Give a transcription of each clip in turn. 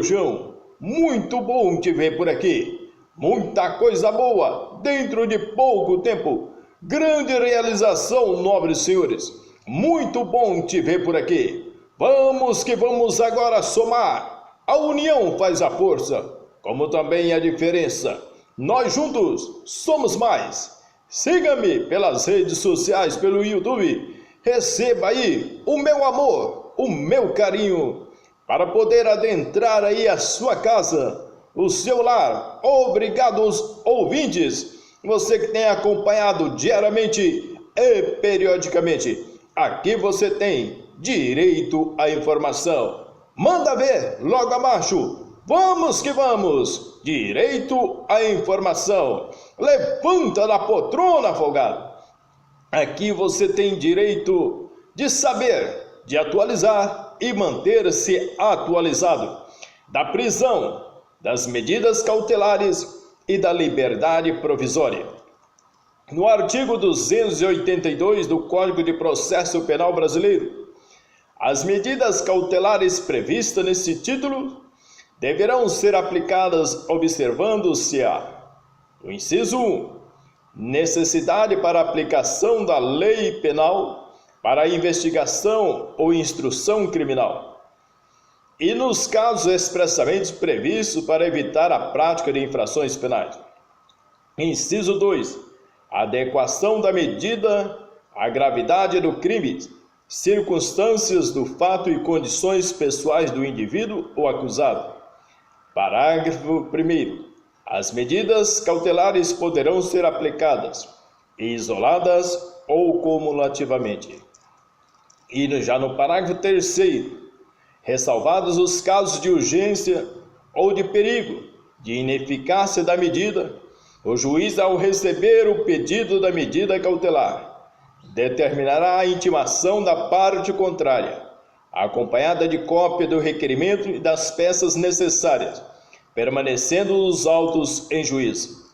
amigo João, muito bom te ver por aqui. Muita coisa boa dentro de pouco tempo. Grande realização, nobres senhores. Muito bom te ver por aqui. Vamos que vamos agora somar. A união faz a força, como também a diferença. Nós juntos somos mais. Siga-me pelas redes sociais, pelo YouTube. Receba aí o meu amor, o meu carinho, para poder adentrar aí a sua casa, o seu lar. Obrigado aos ouvintes, você que tem acompanhado diariamente e periodicamente. Aqui você tem direito à informação. Manda ver logo abaixo. Vamos que vamos. Direito à informação. Levanta da poltrona, folgado. Aqui você tem direito de saber, de atualizar e manter-se atualizado da prisão, das medidas cautelares e da liberdade provisória. No artigo 282 do Código de Processo Penal Brasileiro, as medidas cautelares previstas nesse título deverão ser aplicadas observando-se o inciso 1, necessidade para aplicação da lei penal para a investigação ou instrução criminal, e nos casos expressamente previstos para evitar a prática de infrações penais. Inciso 2, adequação da medida à gravidade do crime, circunstâncias do fato e condições pessoais do indivíduo ou acusado. Parágrafo 1º. As medidas cautelares poderão ser aplicadas isoladas ou cumulativamente. E já no parágrafo 3º, ressalvados os casos de urgência ou de perigo, de ineficácia da medida, o juiz, ao receber o pedido da medida cautelar, determinará a intimação da parte contrária, acompanhada de cópia do requerimento e das peças necessárias, permanecendo os autos em juízo.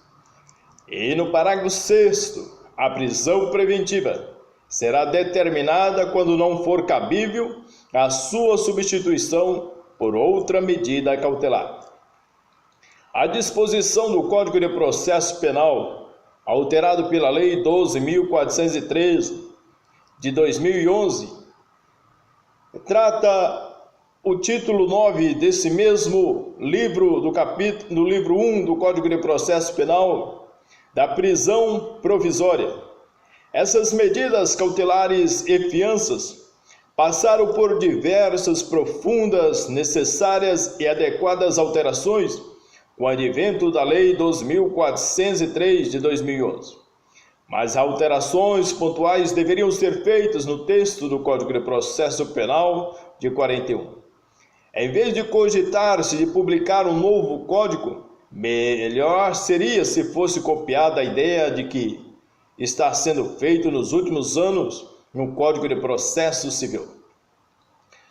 E no parágrafo 6º, a prisão preventiva será determinada quando não for cabível a sua substituição por outra medida cautelar. A disposição do Código de Processo Penal, alterado pela Lei 12.413 de 2011, trata o título 9 desse mesmo livro, no livro 1 do Código de Processo Penal, da prisão provisória. Essas medidas cautelares e fianças passaram por diversas, profundas, necessárias e adequadas alterações com o advento da Lei 12.403 de 2011. Mas alterações pontuais deveriam ser feitas no texto do Código de Processo Penal de 41. Em vez de cogitar-se de publicar um novo código, melhor seria se fosse copiada a ideia de que está sendo feito nos últimos anos no Código de Processo Civil.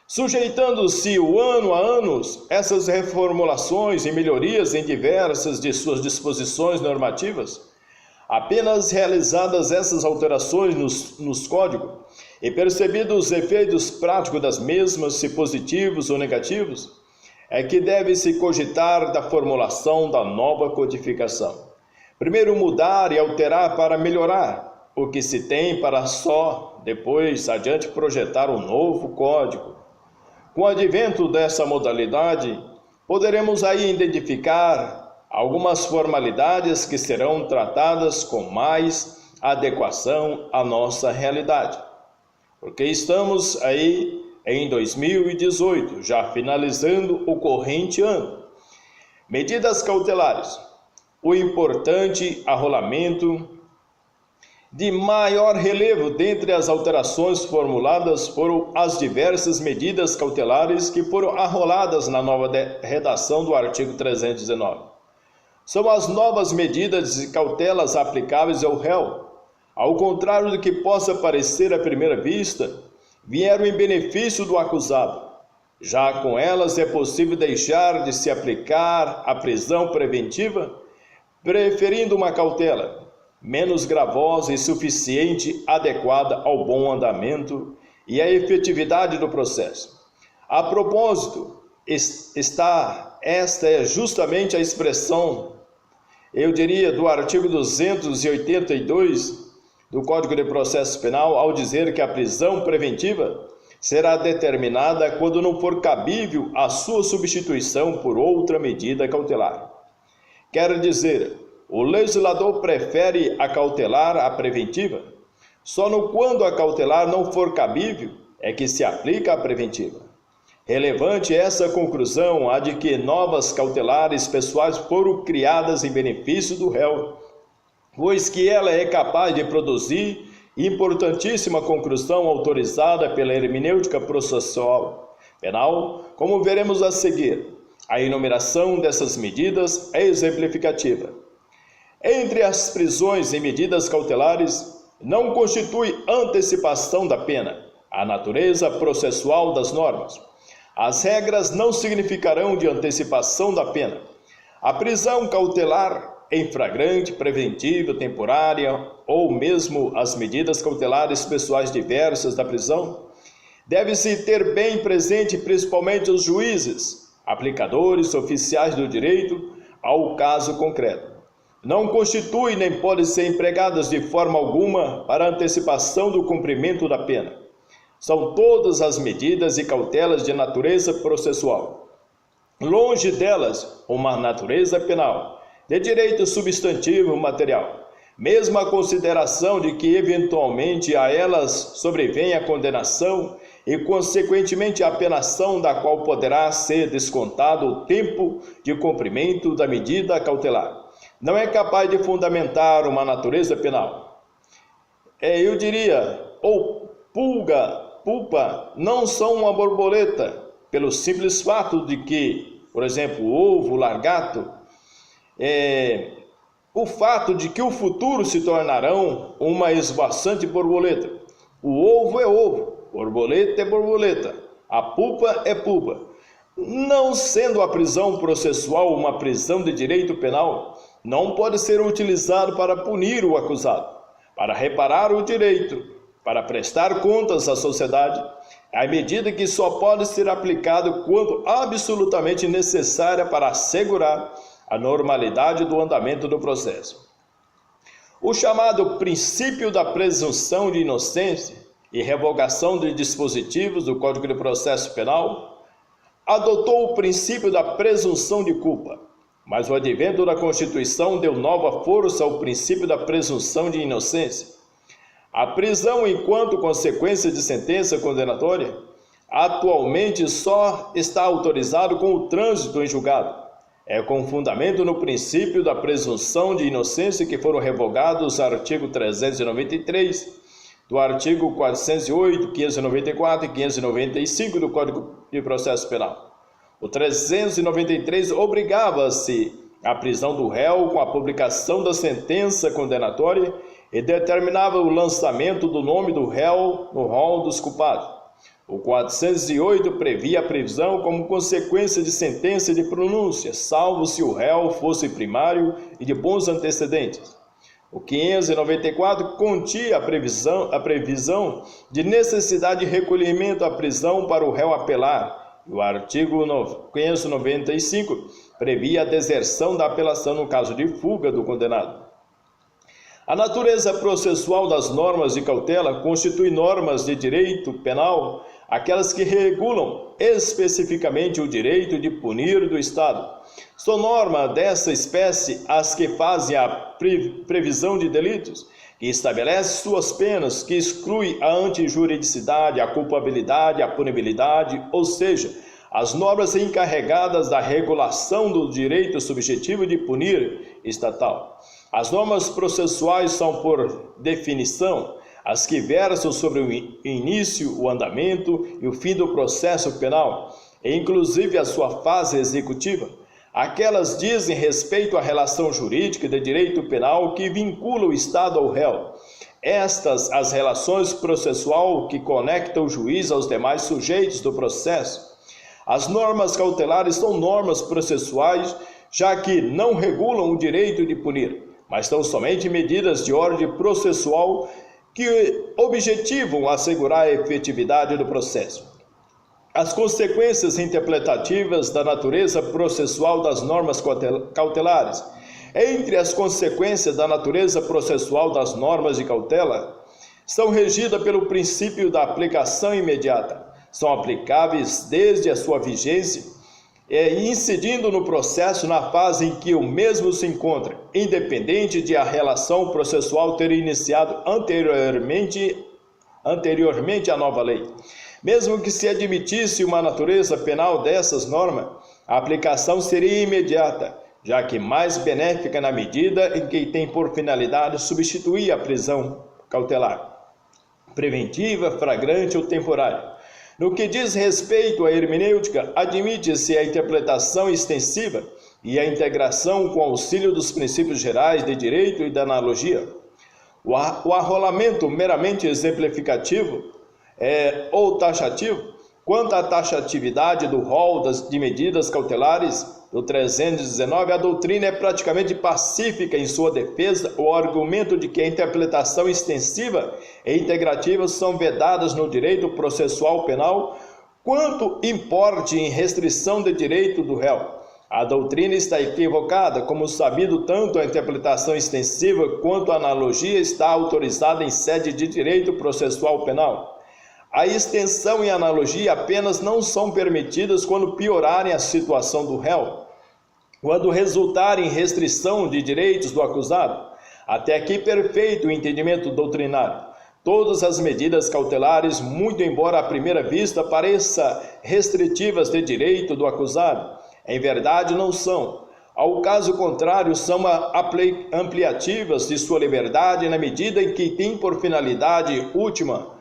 Sujeitando-se o ano a anos, essas reformulações e melhorias em diversas de suas disposições normativas, apenas realizadas essas alterações nos códigos e percebidos os efeitos práticos das mesmas, se positivos ou negativos, é que deve-se cogitar da formulação da nova codificação. Primeiro mudar e alterar para melhorar o que se tem, para só depois adiante projetar um novo código. Com o advento dessa modalidade, poderemos aí identificar algumas formalidades que serão tratadas com mais adequação à nossa realidade. Porque estamos aí em 2018, já finalizando o corrente ano. Medidas cautelares. O importante arrolamento de maior relevo dentre as alterações formuladas foram as diversas medidas cautelares que foram arroladas na nova redação do artigo 319. São as novas medidas e cautelas aplicáveis ao réu. Ao contrário do que possa parecer à primeira vista, vieram em benefício do acusado. Já com elas é possível deixar de se aplicar a prisão preventiva, preferindo uma cautela menos gravosa e suficiente, adequada ao bom andamento e à efetividade do processo. A propósito, esta é justamente a expressão, eu diria, do artigo 282 do Código de Processo Penal, ao dizer que a prisão preventiva será determinada quando não for cabível a sua substituição por outra medida cautelar. Quer dizer, o legislador prefere a cautelar à preventiva. Só no quando a cautelar não for cabível é que se aplica a preventiva. Relevante essa conclusão a de que novas cautelares pessoais foram criadas em benefício do réu, pois que ela é capaz de produzir importantíssima conclusão autorizada pela hermenêutica processual penal, como veremos a seguir. A enumeração dessas medidas é exemplificativa. Entre as prisões e medidas cautelares, não constitui antecipação da pena a natureza processual das normas. As regras não significarão de antecipação da pena. A prisão cautelar em flagrante, preventiva, temporária ou mesmo as medidas cautelares pessoais diversas da prisão, deve-se ter bem presente principalmente os juízes, aplicadores, oficiais do direito ao caso concreto. Não constitui nem pode ser empregadas de forma alguma para antecipação do cumprimento da pena. São todas as medidas e cautelas de natureza processual. Longe delas, uma natureza penal, de direito substantivo material, mesmo a consideração de que eventualmente a elas sobrevém a condenação e consequentemente a penação da qual poderá ser descontado o tempo de cumprimento da medida cautelar, não é capaz de fundamentar uma natureza penal. Eu diria, ou pulpa não são uma borboleta, pelo simples fato de que, por exemplo, o ovo, o largato, o fato de que o futuro se tornarão uma esvoaçante borboleta. O ovo é ovo, borboleta é borboleta, a pulpa é pulpa. Não sendo a prisão processual uma prisão de direito penal, não pode ser utilizado para punir o acusado, para reparar o direito, para prestar contas à sociedade, à medida que só pode ser aplicado quando absolutamente necessária para assegurar a normalidade do andamento do processo. O chamado princípio da presunção de inocência e revogação de dispositivos do Código de Processo Penal adotou o princípio da presunção de culpa, mas o advento da Constituição deu nova força ao princípio da presunção de inocência. A prisão enquanto consequência de sentença condenatória atualmente só está autorizado com o trânsito em julgado. É com fundamento no princípio da presunção de inocência que foram revogados o artigo 393, do artigo 408, 594 e 595 do Código de Processo Penal. O 393 obrigava-se à prisão do réu com a publicação da sentença condenatória e determinava o lançamento do nome do réu no rol dos culpados. O 408 previa a prisão como consequência de sentença de pronúncia, salvo se o réu fosse primário e de bons antecedentes. O 594 continha a previsão de necessidade de recolhimento à prisão para o réu apelar. E o artigo 595 previa a deserção da apelação no caso de fuga do condenado. A natureza processual das normas de cautela constitui normas de direito penal, aquelas que regulam especificamente o direito de punir do Estado. São normas dessa espécie as que fazem a previsão de delitos, que estabelece suas penas, que exclui a antijuridicidade, a culpabilidade, a punibilidade, ou seja, as normas encarregadas da regulação do direito subjetivo de punir estatal. As normas processuais são, por definição, as que versam sobre o início, o andamento e o fim do processo penal, e inclusive a sua fase executiva. Aquelas dizem respeito à relação jurídica de direito penal que vincula o Estado ao réu. Estas, as relações processual que conectam o juiz aos demais sujeitos do processo. As normas cautelares são normas processuais, já que não regulam o direito de punir, mas são somente medidas de ordem processual que objetivam assegurar a efetividade do processo. as consequências interpretativas da natureza processual das normas cautelares. Entre as consequências da natureza processual das normas de cautela, são regidas pelo princípio da aplicação imediata. São aplicáveis desde a sua vigência, incidindo no processo na fase em que o mesmo se encontra, independente de a relação processual ter iniciado anteriormente à nova lei. Mesmo que se admitisse uma natureza penal dessas normas, a aplicação seria imediata, já que mais benéfica na medida em que tem por finalidade substituir a prisão cautelar, preventiva, flagrante ou temporária. No que diz respeito à hermenêutica, admite-se a interpretação extensiva e a integração com auxílio dos princípios gerais de direito e da analogia. O arrolamento meramente exemplificativo ou taxativo, quanto à taxatividade do rol de medidas cautelares do 319, a doutrina é praticamente pacífica em sua defesa. O argumento de que a interpretação extensiva e integrativa são vedadas no direito processual penal, quanto importe em restrição de direito do réu. A doutrina está equivocada, como sabido, tanto a interpretação extensiva quanto a analogia está autorizada em sede de direito processual penal. A extensão e a analogia apenas não são permitidas quando piorarem a situação do réu, quando resultarem em restrição de direitos do acusado. Até aqui perfeito o entendimento doutrinário. Todas as medidas cautelares, muito embora à primeira vista pareçam restritivas de direito do acusado, em verdade não são. Ao caso contrário, são ampliativas de sua liberdade na medida em que tem por finalidade última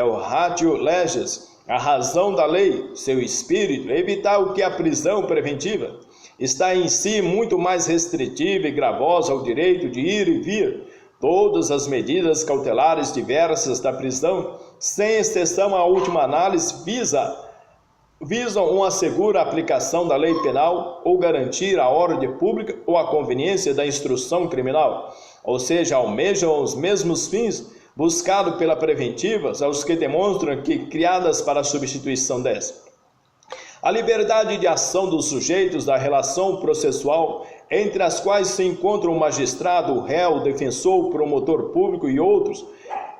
o ratio legis, a razão da lei, seu espírito, evitar o que a prisão preventiva está em si muito mais restritiva e gravosa ao direito de ir e vir. Todas as medidas cautelares diversas da prisão, sem exceção à última análise, visam uma segura aplicação da lei penal ou garantir a ordem pública ou a conveniência da instrução criminal, ou seja, almejam os mesmos fins buscado pela preventiva, aos que demonstram que criadas para a substituição dessa. A liberdade de ação dos sujeitos da relação processual, entre as quais se encontram o magistrado, o réu, o defensor, o promotor público e outros.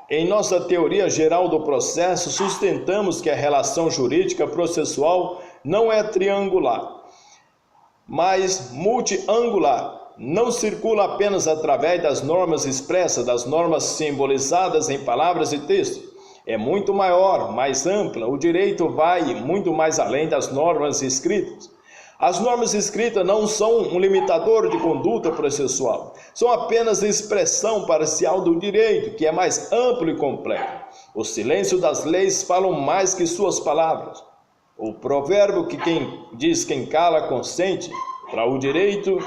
Em nossa teoria geral do processo, sustentamos que a relação jurídica processual não é triangular, mas multiangular. Não circula apenas através das normas expressas, das normas simbolizadas em palavras e textos. É muito maior, mais ampla. O direito vai muito mais além das normas escritas. As normas escritas não são um limitador de conduta processual. São apenas expressão parcial do direito, que é mais amplo e completo. O silêncio das leis fala mais que suas palavras. O provérbio que quem cala consente, para o direito,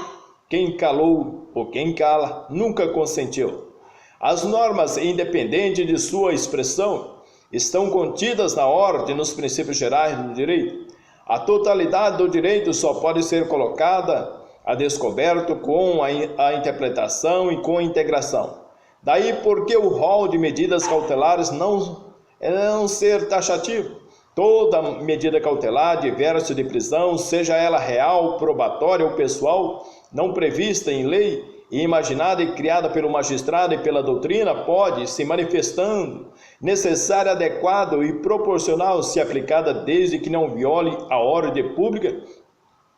quem calou ou quem cala nunca consentiu. As normas, independente de sua expressão, estão contidas na ordem nos princípios gerais do direito. A totalidade do direito só pode ser colocada a descoberto com a interpretação e com a integração. Daí porque o rol de medidas cautelares não ser taxativo. Toda medida cautelar diversa de prisão, seja ela real, probatória ou pessoal, não prevista em lei e imaginada e criada pelo magistrado e pela doutrina, pode, se manifestando necessária, adequada e proporcional, se aplicada desde que não viole a ordem pública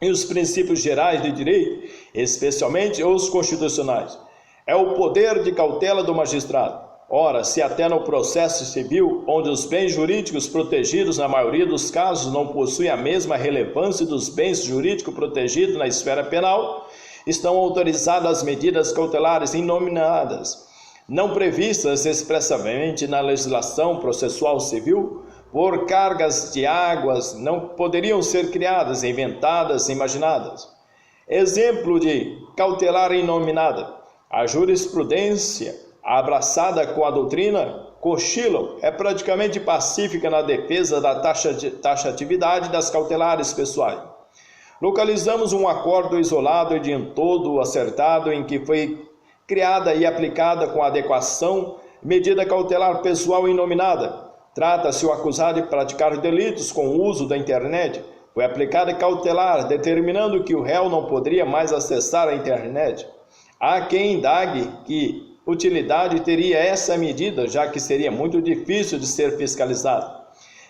e os princípios gerais de direito, especialmente os constitucionais. É o poder de cautela do magistrado. Ora, se até no processo civil, onde os bens jurídicos protegidos na maioria dos casos não possuem a mesma relevância dos bens jurídicos protegidos na esfera penal, estão autorizadas as medidas cautelares inominadas, não previstas expressamente na legislação processual civil, por cargas de águas, não poderiam ser criadas, inventadas, imaginadas. Exemplo de cautelar inominada: a jurisprudência abraçada com a doutrina cochilam, é praticamente pacífica na defesa da taxatividade das cautelares pessoais. Localizamos um acordo isolado e de um todo acertado em que foi criada e aplicada com adequação medida cautelar pessoal inominada. Trata-se o acusado de praticar delitos com o uso da internet. Foi aplicada cautelar, determinando que o réu não poderia mais acessar a internet. Há quem indague que utilidade teria essa medida, já que seria muito difícil de ser fiscalizado.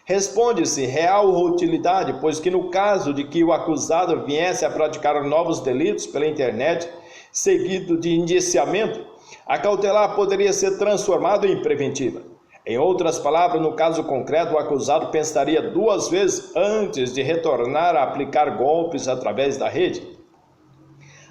Responde-se real utilidade, pois que no caso de que o acusado viesse a praticar novos delitos pela internet, seguido de indiciamento, a cautelar poderia ser transformada em preventiva. Em outras palavras, no caso concreto, o acusado pensaria 2 vezes antes de retornar a aplicar golpes através da rede.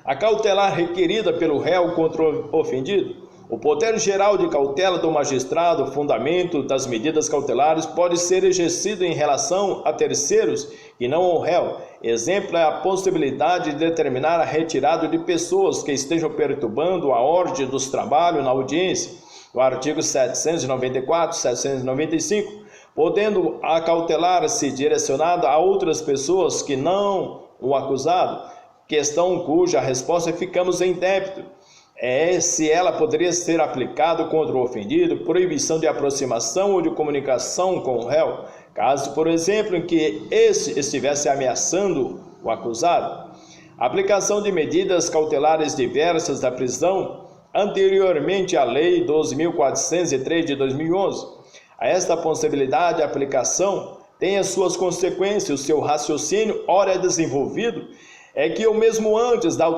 A cautelar requerida pelo réu contra o ofendido. O poder geral de cautela do magistrado, o fundamento das medidas cautelares, pode ser exercido em relação a terceiros e não ao réu. Exemplo é a possibilidade de determinar a retirada de pessoas que estejam perturbando a ordem dos trabalhos na audiência, o artigo 794, 795, podendo a cautelar se direcionada a outras pessoas que não o acusado, questão cuja resposta ficamos em débito. Se ela poderia ser aplicada contra o ofendido, proibição de aproximação ou de comunicação com o réu, caso, por exemplo, em que este estivesse ameaçando o acusado. Aplicação de medidas cautelares diversas da prisão, anteriormente à Lei 12.403 de 2011. A esta possibilidade de aplicação tem as suas consequências, o seu raciocínio, ora desenvolvido, é que ou mesmo antes da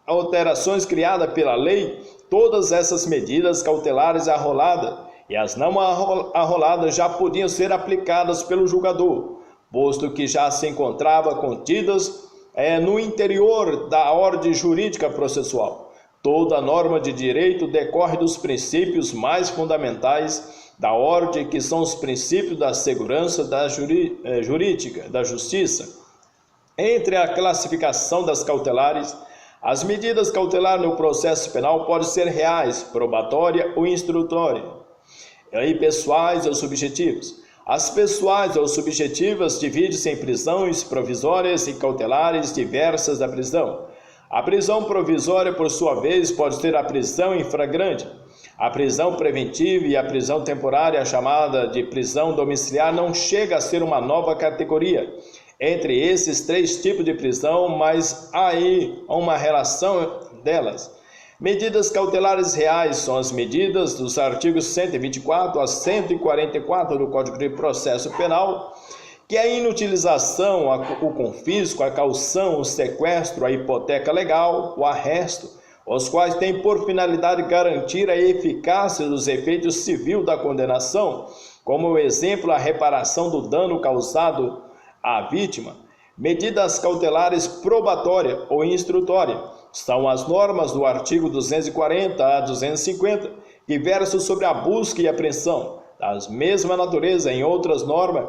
alterações criadas pela lei, todas essas medidas cautelares arroladas e as não arroladas já podiam ser aplicadas pelo julgador, posto que já se encontrava contidas no interior da ordem jurídica processual. Toda norma de direito decorre dos princípios mais fundamentais da ordem, que são os princípios da segurança jurídica, da justiça. Entre a classificação das cautelares, as medidas cautelares no processo penal podem ser reais, probatória ou instrutória, e pessoais ou subjetivas. As pessoais ou subjetivas dividem-se em prisões provisórias e cautelares diversas da prisão. A prisão provisória, por sua vez, pode ser a prisão em flagrante. A prisão preventiva e a prisão temporária, chamada de prisão domiciliar, não chega a ser uma nova categoria entre esses 3 tipos de prisão, mas há aí uma relação delas. Medidas cautelares reais são as medidas dos artigos 124 a 144 do Código de Processo Penal, que é a inutilização, o confisco, a caução, o sequestro, a hipoteca legal, o arresto, os quais têm por finalidade garantir a eficácia dos efeitos civil da condenação, como exemplo a reparação do dano causado à vítima. Medidas cautelares probatória ou instrutória são as normas do artigo 240 a 250 que versam sobre a busca e apreensão. Das mesma natureza, em outras normas,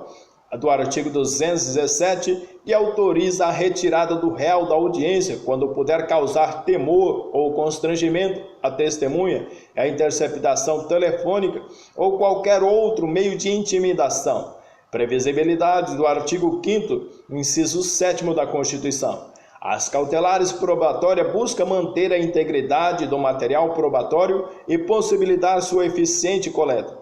do artigo 217, que autoriza a retirada do réu da audiência quando puder causar temor ou constrangimento à testemunha, a interceptação telefônica ou qualquer outro meio de intimidação. Previsibilidade do artigo 5º, inciso 7º da Constituição. As cautelares probatórias buscam manter a integridade do material probatório e possibilitar sua eficiente coleta.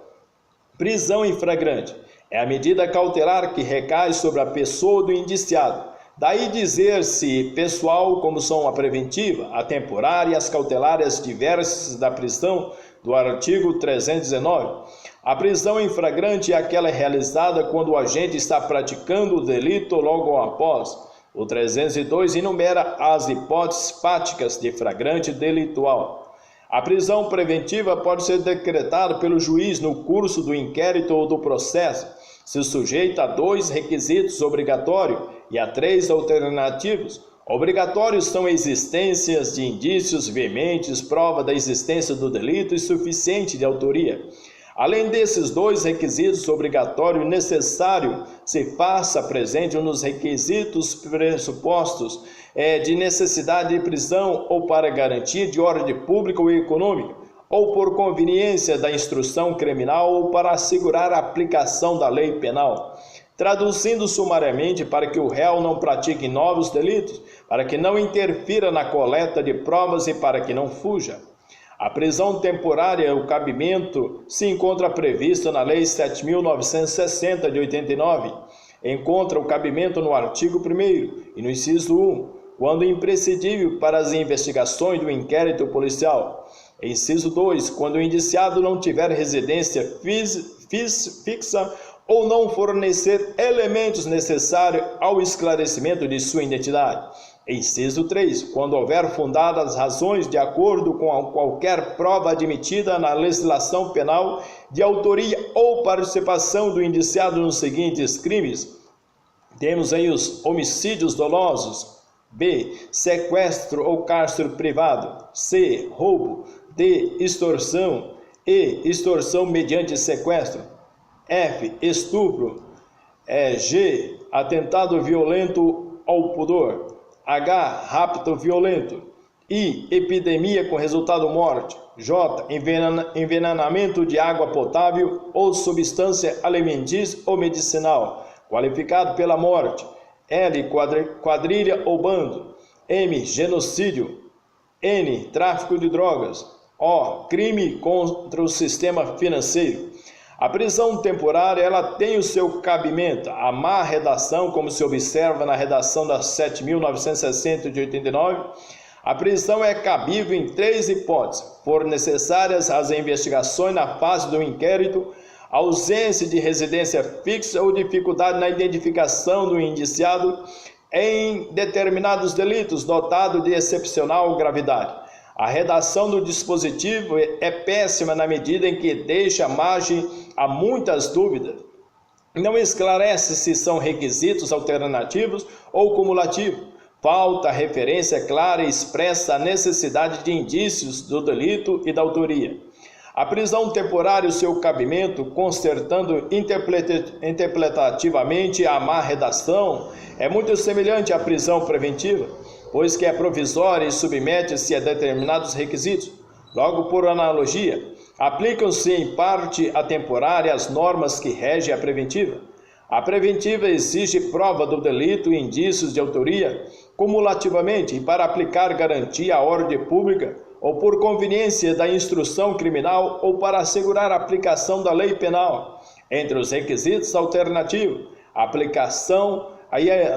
Prisão em flagrante é a medida cautelar que recai sobre a pessoa do indiciado. Daí dizer-se pessoal, como são a preventiva, a temporária e as cautelares diversas da prisão do artigo 319. A prisão em flagrante é aquela realizada quando o agente está praticando o delito logo após. O 302 enumera as hipóteses fáticas de flagrante delitual. A prisão preventiva pode ser decretada pelo juiz no curso do inquérito ou do processo, se sujeita a 2 requisitos obrigatórios e a 3 alternativos. Obrigatórios são existências de indícios veementes, prova da existência do delito e suficiente de autoria. Além desses 2 requisitos obrigatórios, necessário se faça presente nos requisitos pressupostos de necessidade de prisão ou para garantia de ordem pública ou econômica, ou por conveniência da instrução criminal ou para assegurar a aplicação da lei penal. Traduzindo sumariamente, para que o réu não pratique novos delitos, para que não interfira na coleta de provas e para que não fuja. A prisão temporária, o cabimento, se encontra previsto na Lei 7.960 de 89. Encontra o cabimento no artigo 1º e no inciso 1, quando imprescindível para as investigações do inquérito policial. Inciso 2, quando o indiciado não tiver residência fixa ou não fornecer elementos necessários ao esclarecimento de sua identidade. Inciso 3, quando houver fundadas razões de acordo com qualquer prova admitida na legislação penal de autoria ou participação do indiciado nos seguintes crimes. Temos aí os homicídios dolosos, B, sequestro ou cárcere privado, C, roubo, D, extorsão, E, extorsão mediante sequestro, F, estupro, G, atentado violento ao pudor, H, rapto violento, I, epidemia com resultado morte, J, envenenamento de água potável ou substância alimentícia ou medicinal, qualificado pela morte, L, quadrilha ou bando, M, genocídio, N, tráfico de drogas, O, crime contra o sistema financeiro. A prisão temporária, ela tem o seu cabimento. A má redação, como se observa na redação da 7.960 de 89, a prisão é cabível em 3 hipóteses: for necessárias as investigações na fase do inquérito, ausência de residência fixa ou dificuldade na identificação do indiciado em determinados delitos dotado de excepcional gravidade. A redação do dispositivo é péssima na medida em que deixa margem a muitas dúvidas. Não esclarece se são requisitos alternativos ou cumulativos. Falta referência clara e expressa a necessidade de indícios do delito e da autoria. A prisão temporária e o seu cabimento, consertando interpretativamente a má redação, é muito semelhante à prisão preventiva, pois que é provisória e submete-se a determinados requisitos. Logo, por analogia, aplicam-se em parte a temporária as normas que regem a preventiva. A preventiva exige prova do delito e indícios de autoria cumulativamente e para aplicar garantia à ordem pública ou por conveniência da instrução criminal ou para assegurar a aplicação da lei penal. Entre os requisitos alternativos, a aplicação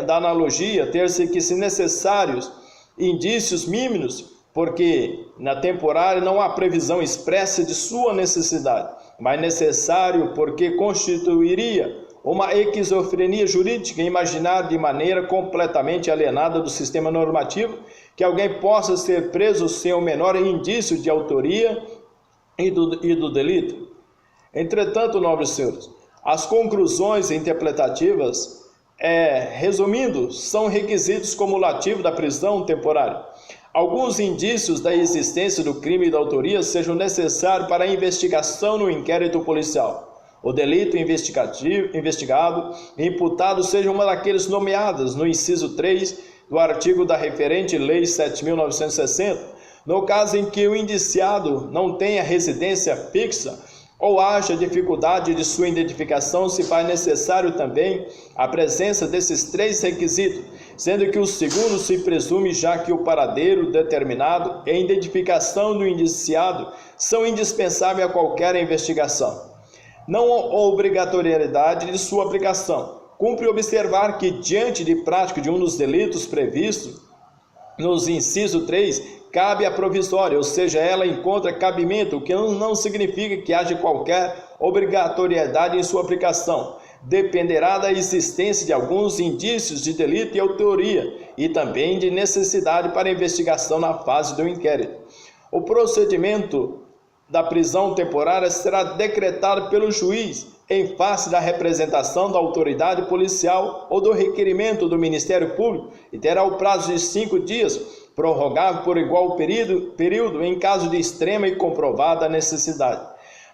da analogia ter-se que se necessários indícios mínimos, porque na temporária não há previsão expressa de sua necessidade, mas necessário porque constituiria uma esquizofrenia jurídica imaginar de maneira completamente alienada do sistema normativo que alguém possa ser preso sem o menor indício de autoria e do delito. Entretanto, nobres senhores, as conclusões interpretativas, resumindo, são requisitos cumulativos da prisão temporária. Alguns indícios da existência do crime e da autoria sejam necessários para a investigação no inquérito policial. O delito investigado e imputado seja uma daqueles nomeados no inciso 3 do artigo da referente Lei 7.960, no caso em que o indiciado não tenha residência fixa ou haja dificuldade de sua identificação, se faz necessário também a presença desses 3 requisitos, sendo que o segundo se presume já que o paradeiro determinado e a identificação do indiciado são indispensáveis a qualquer investigação. Não há obrigatoriedade de sua aplicação. Cumpre observar que, diante de prática de um dos delitos previstos nos inciso 3, cabe a provisória, ou seja, ela encontra cabimento, o que não significa que haja qualquer obrigatoriedade em sua aplicação. Dependerá da existência de alguns indícios de delito e autoria e também de necessidade para investigação na fase do inquérito. O procedimento da prisão temporária será decretado pelo juiz em face da representação da autoridade policial ou do requerimento do Ministério Público e terá o prazo de 5 dias, prorrogável por igual período em caso de extrema e comprovada necessidade.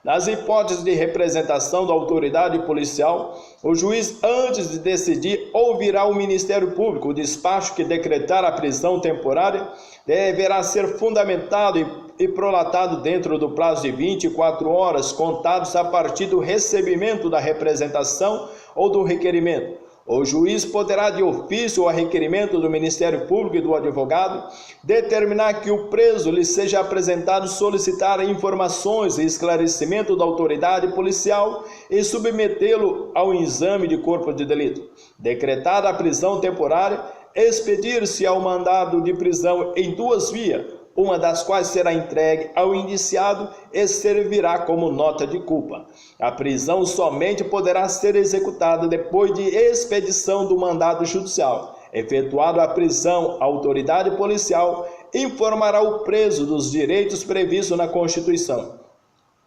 Nas hipóteses de representação da autoridade policial, o juiz, antes de decidir, ouvirá o Ministério Público. O despacho que decretar a prisão temporária deverá ser fundamentado e prolatado dentro do prazo de 24 horas, contados a partir do recebimento da representação ou do requerimento. O juiz poderá, de ofício ou a requerimento do Ministério Público e do advogado, determinar que o preso lhe seja apresentado, solicitar informações e esclarecimento da autoridade policial e submetê-lo ao exame de corpo de delito. Decretada a prisão temporária, expedir-se ao mandado de prisão em duas vias, uma das quais será entregue ao indiciado e servirá como nota de culpa. A prisão somente poderá ser executada depois de expedição do mandado judicial. Efetuada a prisão, a autoridade policial informará o preso dos direitos previstos na Constituição.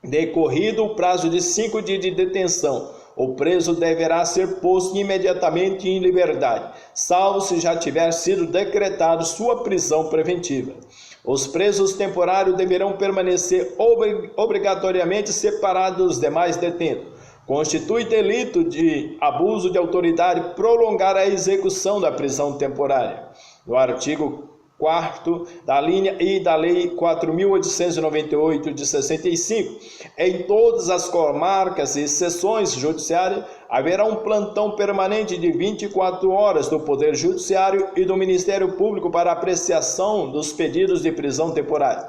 Decorrido o prazo de 5 dias de detenção, o preso deverá ser posto imediatamente em liberdade, salvo se já tiver sido decretado sua prisão preventiva. Os presos temporários deverão permanecer obrigatoriamente separados dos demais detentos. Constitui delito de abuso de autoridade prolongar a execução da prisão temporária. No artigo 4º da linha I da Lei 4.898 de 65, em todas as comarcas e seções judiciárias haverá um plantão permanente de 24 horas do Poder Judiciário e do Ministério Público para apreciação dos pedidos de prisão temporária.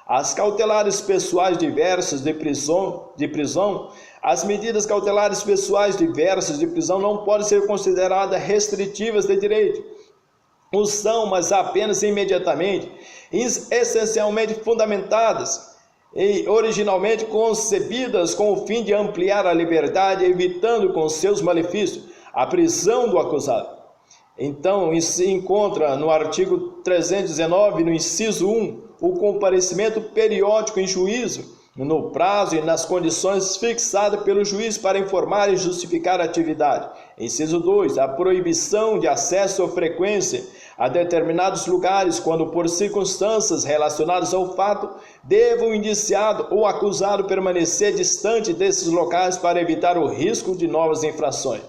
As cautelares pessoais diversas de prisão, as medidas cautelares pessoais diversas de prisão não podem ser consideradas restritivas de direito. O são, mas apenas imediatamente, essencialmente fundamentadas e originalmente concebidas com o fim de ampliar a liberdade, evitando com seus malefícios a prisão do acusado. Então, isso se encontra no artigo 319, no inciso 1, o comparecimento periódico em juízo, no prazo e nas condições fixadas pelo juiz para informar e justificar a atividade. Inciso 2, a proibição de acesso ou frequência a determinados lugares quando por circunstâncias relacionadas ao fato deva o indiciado ou acusado permanecer distante desses locais para evitar o risco de novas infrações.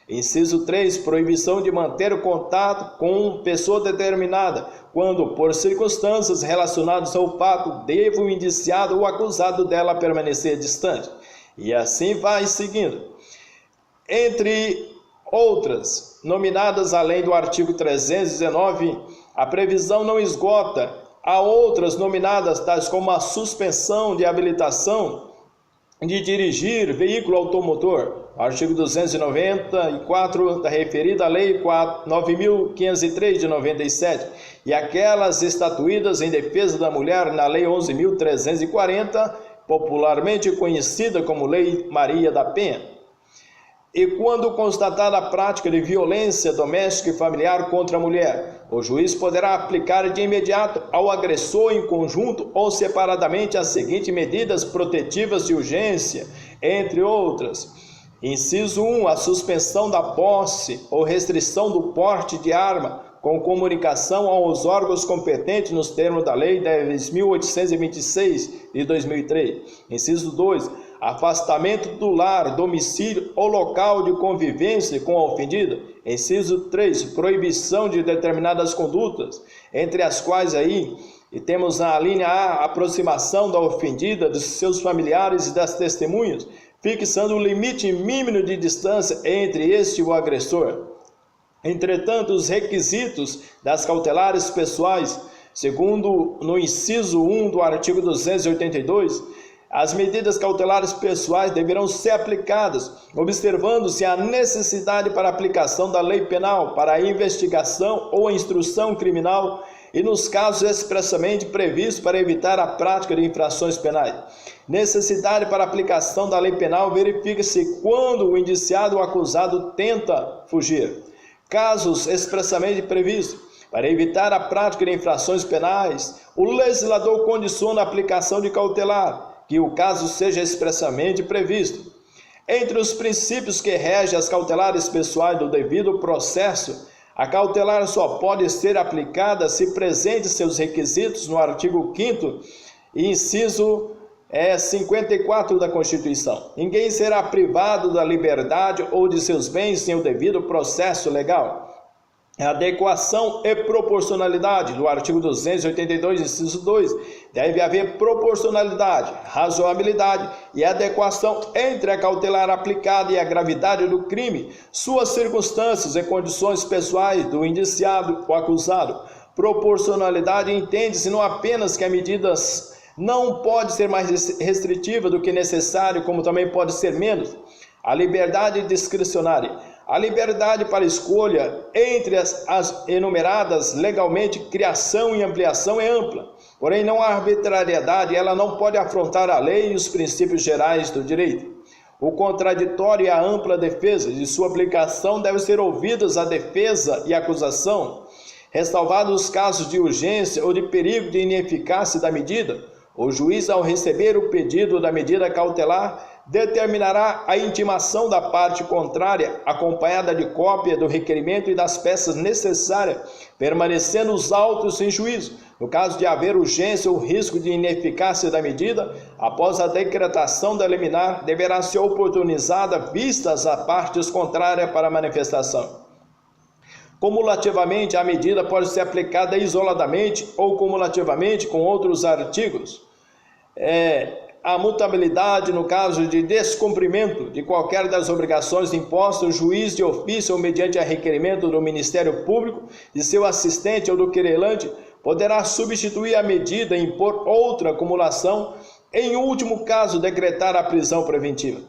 Inciso 3, proibição de manter o contato com pessoa determinada, quando, por circunstâncias relacionadas ao fato, deva o indiciado ou acusado dela permanecer distante. E assim vai seguindo. Entre outras, nominadas além do artigo 319, a previsão não esgota. Há outras nominadas, tais como a suspensão de habilitação de dirigir veículo automotor, artigo 294 da referida Lei 9.503 de 97, e aquelas estatuídas em defesa da mulher na Lei 11.340, popularmente conhecida como Lei Maria da Penha. E quando constatada a prática de violência doméstica e familiar contra a mulher, o juiz poderá aplicar de imediato ao agressor em conjunto ou separadamente as seguintes medidas protetivas de urgência, entre outras. Inciso 1, a suspensão da posse ou restrição do porte de arma com comunicação aos órgãos competentes nos termos da Lei 10.826 de 2003. Inciso 2, afastamento do lar, domicílio ou local de convivência com a ofendida. Inciso 3, proibição de determinadas condutas, entre as quais aí temos na linha A, aproximação da ofendida, dos seus familiares e das testemunhas, fixando o limite mínimo de distância entre este e o agressor. Entretanto, os requisitos das cautelares pessoais, segundo no inciso 1 do artigo 282, as medidas cautelares pessoais deverão ser aplicadas, observando-se a necessidade para a aplicação da lei penal, para a investigação ou a instrução criminal e nos casos expressamente previstos para evitar a prática de infrações penais. Necessidade para a aplicação da lei penal verifica-se quando o indiciado ou acusado tenta fugir. Casos expressamente previstos para evitar a prática de infrações penais, o legislador condiciona a aplicação de cautelar, que o caso seja expressamente previsto. Entre os princípios que regem as cautelares pessoais do devido processo, a cautelar só pode ser aplicada se presente seus requisitos no artigo 5º, inciso 54 da Constituição. Ninguém será privado da liberdade ou de seus bens sem o devido processo legal. Adequação e proporcionalidade, do artigo 282, inciso 2. Deve haver proporcionalidade, razoabilidade e adequação entre a cautelar aplicada e a gravidade do crime, suas circunstâncias e condições pessoais do indiciado ou acusado. Proporcionalidade entende-se não apenas que a medida não pode ser mais restritiva do que necessário, como também pode ser menos. A liberdade discricionária. A liberdade para escolha entre as enumeradas legalmente, criação e ampliação é ampla. Porém, não há arbitrariedade, ela não pode afrontar a lei e os princípios gerais do direito. O contraditório e a ampla defesa, de sua aplicação devem ser ouvidas a defesa e a acusação, ressalvados os casos de urgência ou de perigo de ineficácia da medida. O juiz, ao receber o pedido da medida cautelar, determinará a intimação da parte contrária, acompanhada de cópia do requerimento e das peças necessárias, permanecendo os autos em juízo. No caso de haver urgência ou risco de ineficácia da medida, após a decretação da liminar, deverá ser oportunizada vistas as partes contrárias para a manifestação. Cumulativamente, a medida pode ser aplicada isoladamente ou cumulativamente com outros artigos. A mutabilidade no caso de descumprimento de qualquer das obrigações impostas, o juiz de ofício ou mediante a requerimento do Ministério Público, de seu assistente ou do querelante, poderá substituir a medida e impor outra acumulação, em último caso, decretar a prisão preventiva.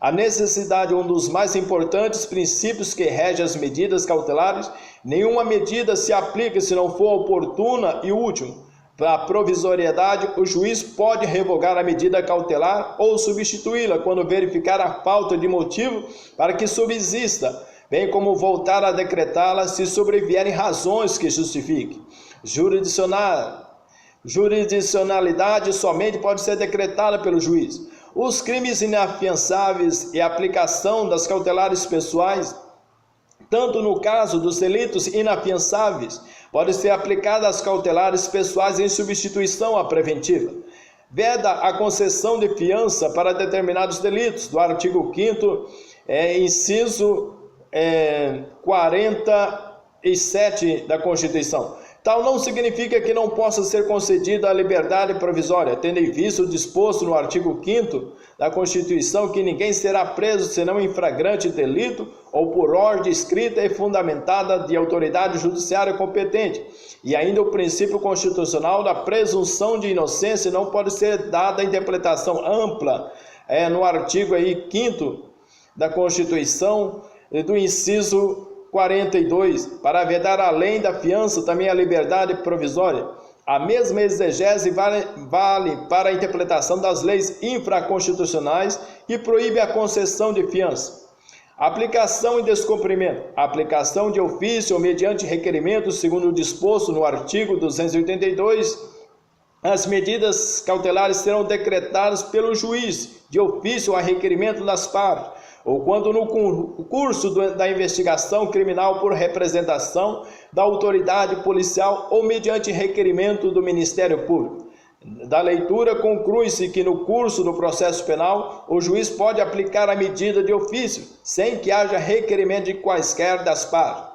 A necessidade é um dos mais importantes princípios que rege as medidas cautelares. Nenhuma medida se aplica se não for oportuna e útil. Para a provisoriedade, o juiz pode revogar a medida cautelar ou substituí-la quando verificar a falta de motivo para que subsista, bem como voltar a decretá-la se sobrevierem razões que justifiquem. Jurisdicionalidade somente pode ser decretada pelo juiz. Os crimes inafiançáveis e a aplicação das cautelares pessoais, tanto no caso dos delitos inafiançáveis, pode ser aplicada às cautelares pessoais em substituição à preventiva. Veda a concessão de fiança para determinados delitos, do artigo 5º, inciso 47 da Constituição. Tal não significa que não possa ser concedida a liberdade provisória, tendo em vista o disposto no artigo 5º da Constituição que ninguém será preso senão em flagrante delito ou por ordem escrita e fundamentada de autoridade judiciária competente. E ainda o princípio constitucional da presunção de inocência não pode ser dada a interpretação ampla no artigo 5º da Constituição do inciso 42, para vedar além da fiança também a liberdade provisória. A mesma exegese vale para a interpretação das leis infraconstitucionais e proíbe a concessão de fiança. Aplicação e descumprimento. Aplicação de ofício ou mediante requerimento, segundo o disposto no artigo 282, as medidas cautelares serão decretadas pelo juiz, de ofício a requerimento das partes, ou quando no curso da investigação criminal por representação da autoridade policial ou mediante requerimento do Ministério Público. Da leitura conclui-se que no curso do processo penal, o juiz pode aplicar a medida de ofício, sem que haja requerimento de quaisquer das partes.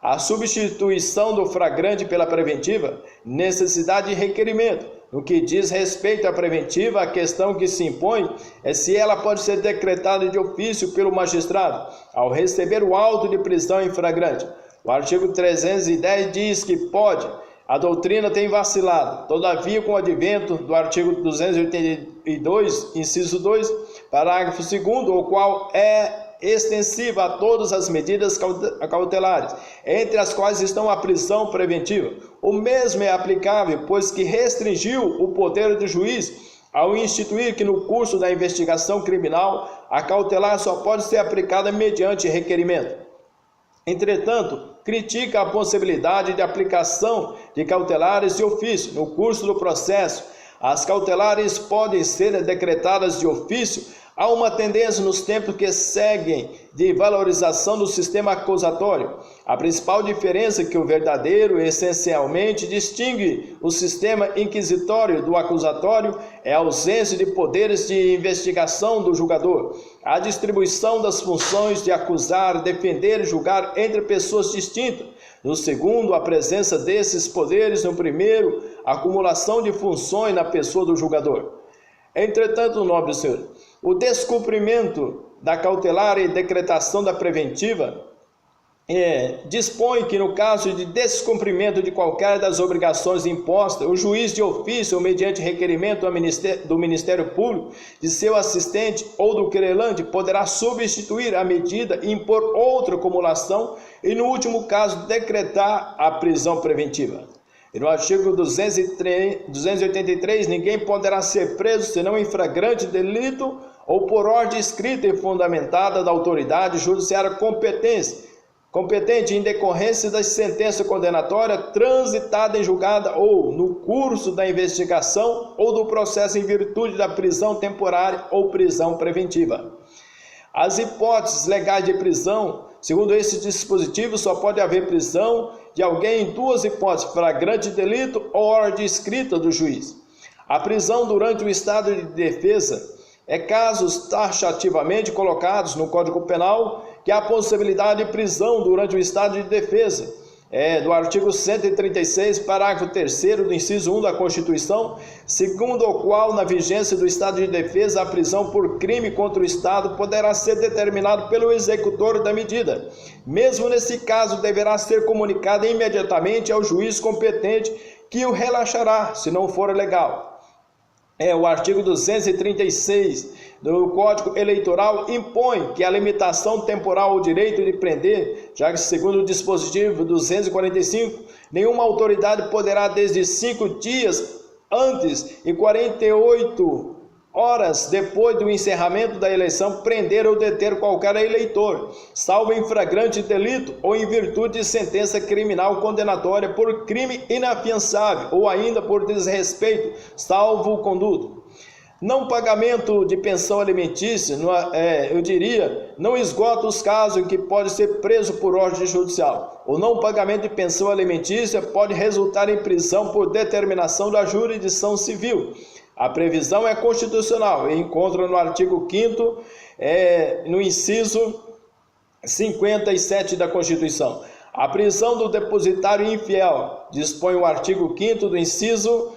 A substituição do flagrante pela preventiva, necessidade de requerimento. No que diz respeito à preventiva, a questão que se impõe é se ela pode ser decretada de ofício pelo magistrado, ao receber o auto de prisão em flagrante. O artigo 310 diz que pode. A doutrina tem vacilado. Todavia, com o advento do artigo 282, inciso 2, parágrafo 2º, o qual é extensiva a todas as medidas cautelares, entre as quais estão a prisão preventiva. O mesmo é aplicável, pois que restringiu o poder do juiz ao instituir que no curso da investigação criminal a cautelar só pode ser aplicada mediante requerimento. Entretanto, critica a possibilidade de aplicação de cautelares de ofício no curso do processo. As cautelares podem ser decretadas de ofício. Há uma tendência nos tempos que seguem de valorização do sistema acusatório. A principal diferença que o verdadeiro essencialmente distingue o sistema inquisitório do acusatório é a ausência de poderes de investigação do julgador, a distribuição das funções de acusar, defender e julgar entre pessoas distintas. No segundo, a presença desses poderes. No primeiro, a acumulação de funções na pessoa do julgador. Entretanto, nobre senhor, o descumprimento da cautelar e decretação da preventiva dispõe que, no caso de descumprimento de qualquer das obrigações impostas, o juiz de ofício, ou mediante requerimento do Ministério Público, de seu assistente ou do querelante, poderá substituir a medida e impor outra acumulação e, no último caso, decretar a prisão preventiva. E no artigo 283, ninguém poderá ser preso senão em flagrante delito ou por ordem escrita e fundamentada da autoridade judiciária competente em decorrência da sentença condenatória transitada em julgada ou no curso da investigação ou do processo em virtude da prisão temporária ou prisão preventiva. As hipóteses legais de prisão, segundo esse dispositivo, só pode haver prisão de alguém em duas hipóteses: flagrante delito ou ordem escrita do juiz. A prisão durante o estado de defesa é casos taxativamente colocados no Código Penal, que há a possibilidade de prisão durante o estado de defesa, do artigo 136, parágrafo 3º do inciso 1 da Constituição, segundo o qual, na vigência do estado de defesa, a prisão por crime contra o Estado poderá ser determinado pelo executor da medida. Mesmo nesse caso, deverá ser comunicada imediatamente ao juiz competente, que o relaxará, se não for legal. O artigo 236 do Código Eleitoral impõe que a limitação temporal ao direito de prender, já que, segundo o dispositivo 245, nenhuma autoridade poderá, desde 5 dias antes e 48 horas depois do encerramento da eleição, prender ou deter qualquer eleitor, salvo em flagrante delito ou em virtude de sentença criminal condenatória por crime inafiançável ou ainda por desrespeito, salvo o conduto. Não pagamento de pensão alimentícia, não esgota os casos em que pode ser preso por ordem judicial. O não pagamento de pensão alimentícia pode resultar em prisão por determinação da jurisdição civil. A previsão é constitucional e encontra no artigo 5º, no inciso 57 da Constituição. A prisão do depositário infiel, dispõe o artigo 5º do inciso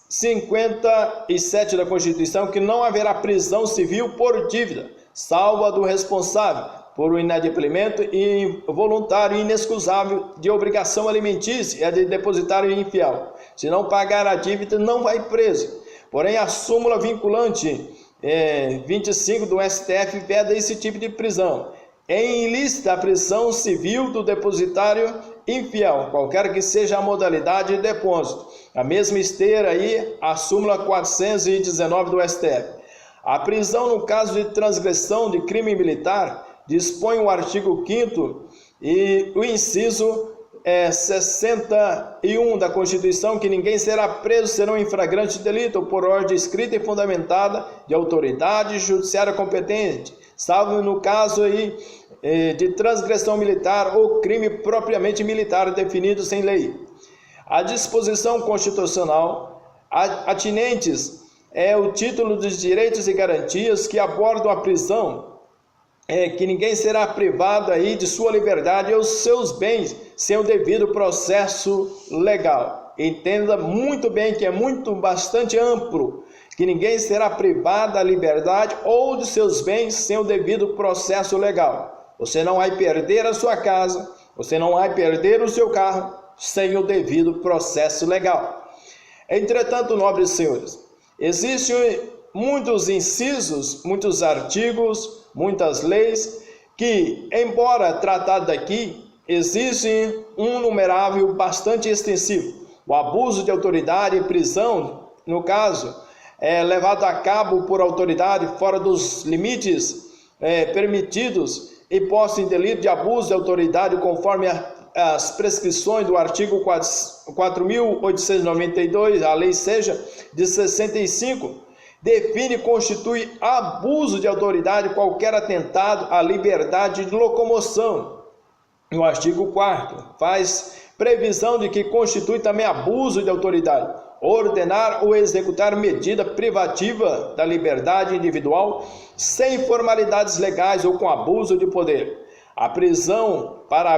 57 da Constituição, que não haverá prisão civil por dívida, salvo a do responsável por um inadimplemento involuntário e inexcusável de obrigação alimentícia e a de depositário infiel. Se não pagar a dívida, não vai preso. Porém, a súmula vinculante 25 do STF veda esse tipo de prisão. É ilícita a prisão civil do depositário infiel, qualquer que seja a modalidade de depósito. A mesma esteira aí, a súmula 419 do STF. A prisão no caso de transgressão de crime militar, dispõe o artigo 5º e o inciso 61 da Constituição, que ninguém será preso senão em flagrante delito ou por ordem escrita e fundamentada de autoridade judiciária competente, salvo no caso aí de transgressão militar ou crime propriamente militar definidos em lei. A disposição constitucional atinentes o título dos direitos e garantias que abordam a prisão, que ninguém será privado aí de sua liberdade e os seus bens sem o devido processo legal. Entenda muito bem que é bastante amplo, que ninguém será privado da liberdade ou de seus bens sem o devido processo legal. Você não vai perder a sua casa, você não vai perder o seu carro sem o devido processo legal. Entretanto, nobres senhores, existem muitos incisos, muitos artigos, muitas leis que, embora tratado aqui, existe um numerável bastante extensivo. O abuso de autoridade e prisão, no caso, levado a cabo por autoridade fora dos limites permitidos e posto em delito de abuso de autoridade conforme as prescrições do artigo 4.892, a lei seja de 65, define e constitui abuso de autoridade qualquer atentado à liberdade de locomoção. No artigo 4º, faz previsão de que constitui também abuso de autoridade ordenar ou executar medida privativa da liberdade individual sem formalidades legais ou com abuso de poder. A prisão para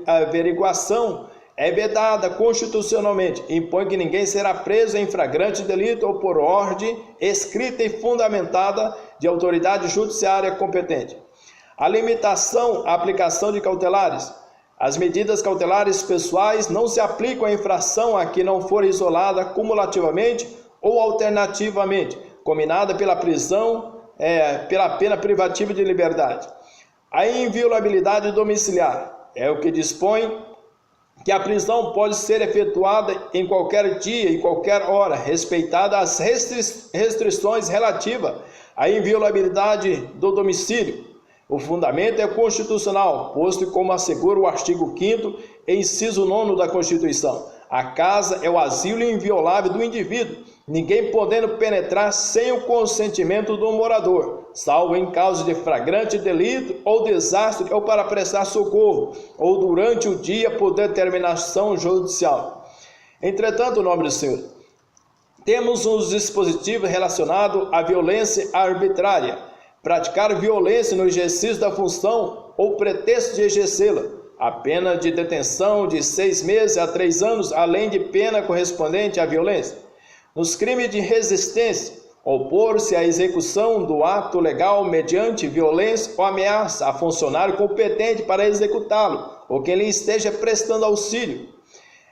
averiguação é vedada constitucionalmente. Impõe que ninguém será preso em flagrante delito ou por ordem escrita e fundamentada de autoridade judiciária competente. A limitação à aplicação de cautelares. As medidas cautelares pessoais não se aplicam à infração a que não for isolada cumulativamente ou alternativamente, combinada pela prisão, pela pena privativa de liberdade. A inviolabilidade domiciliar é o que dispõe que a prisão pode ser efetuada em qualquer dia e qualquer hora, respeitadas as restrições relativas à inviolabilidade do domicílio. O fundamento é constitucional, posto como assegura o artigo 5º, inciso 9 da Constituição. A casa é o asilo inviolável do indivíduo, ninguém podendo penetrar sem o consentimento do morador, salvo em caso de flagrante delito ou desastre ou para prestar socorro, ou durante o dia por determinação judicial. Entretanto, nobres senhores, temos um dispositivo relacionado à violência arbitrária. Praticar violência no exercício da função ou pretexto de exercê-la, a pena de detenção de 6 meses a 3 anos, além de pena correspondente à violência. Nos crimes de resistência, opor-se à execução do ato legal mediante violência ou ameaça a funcionário competente para executá-lo, ou quem lhe esteja prestando auxílio.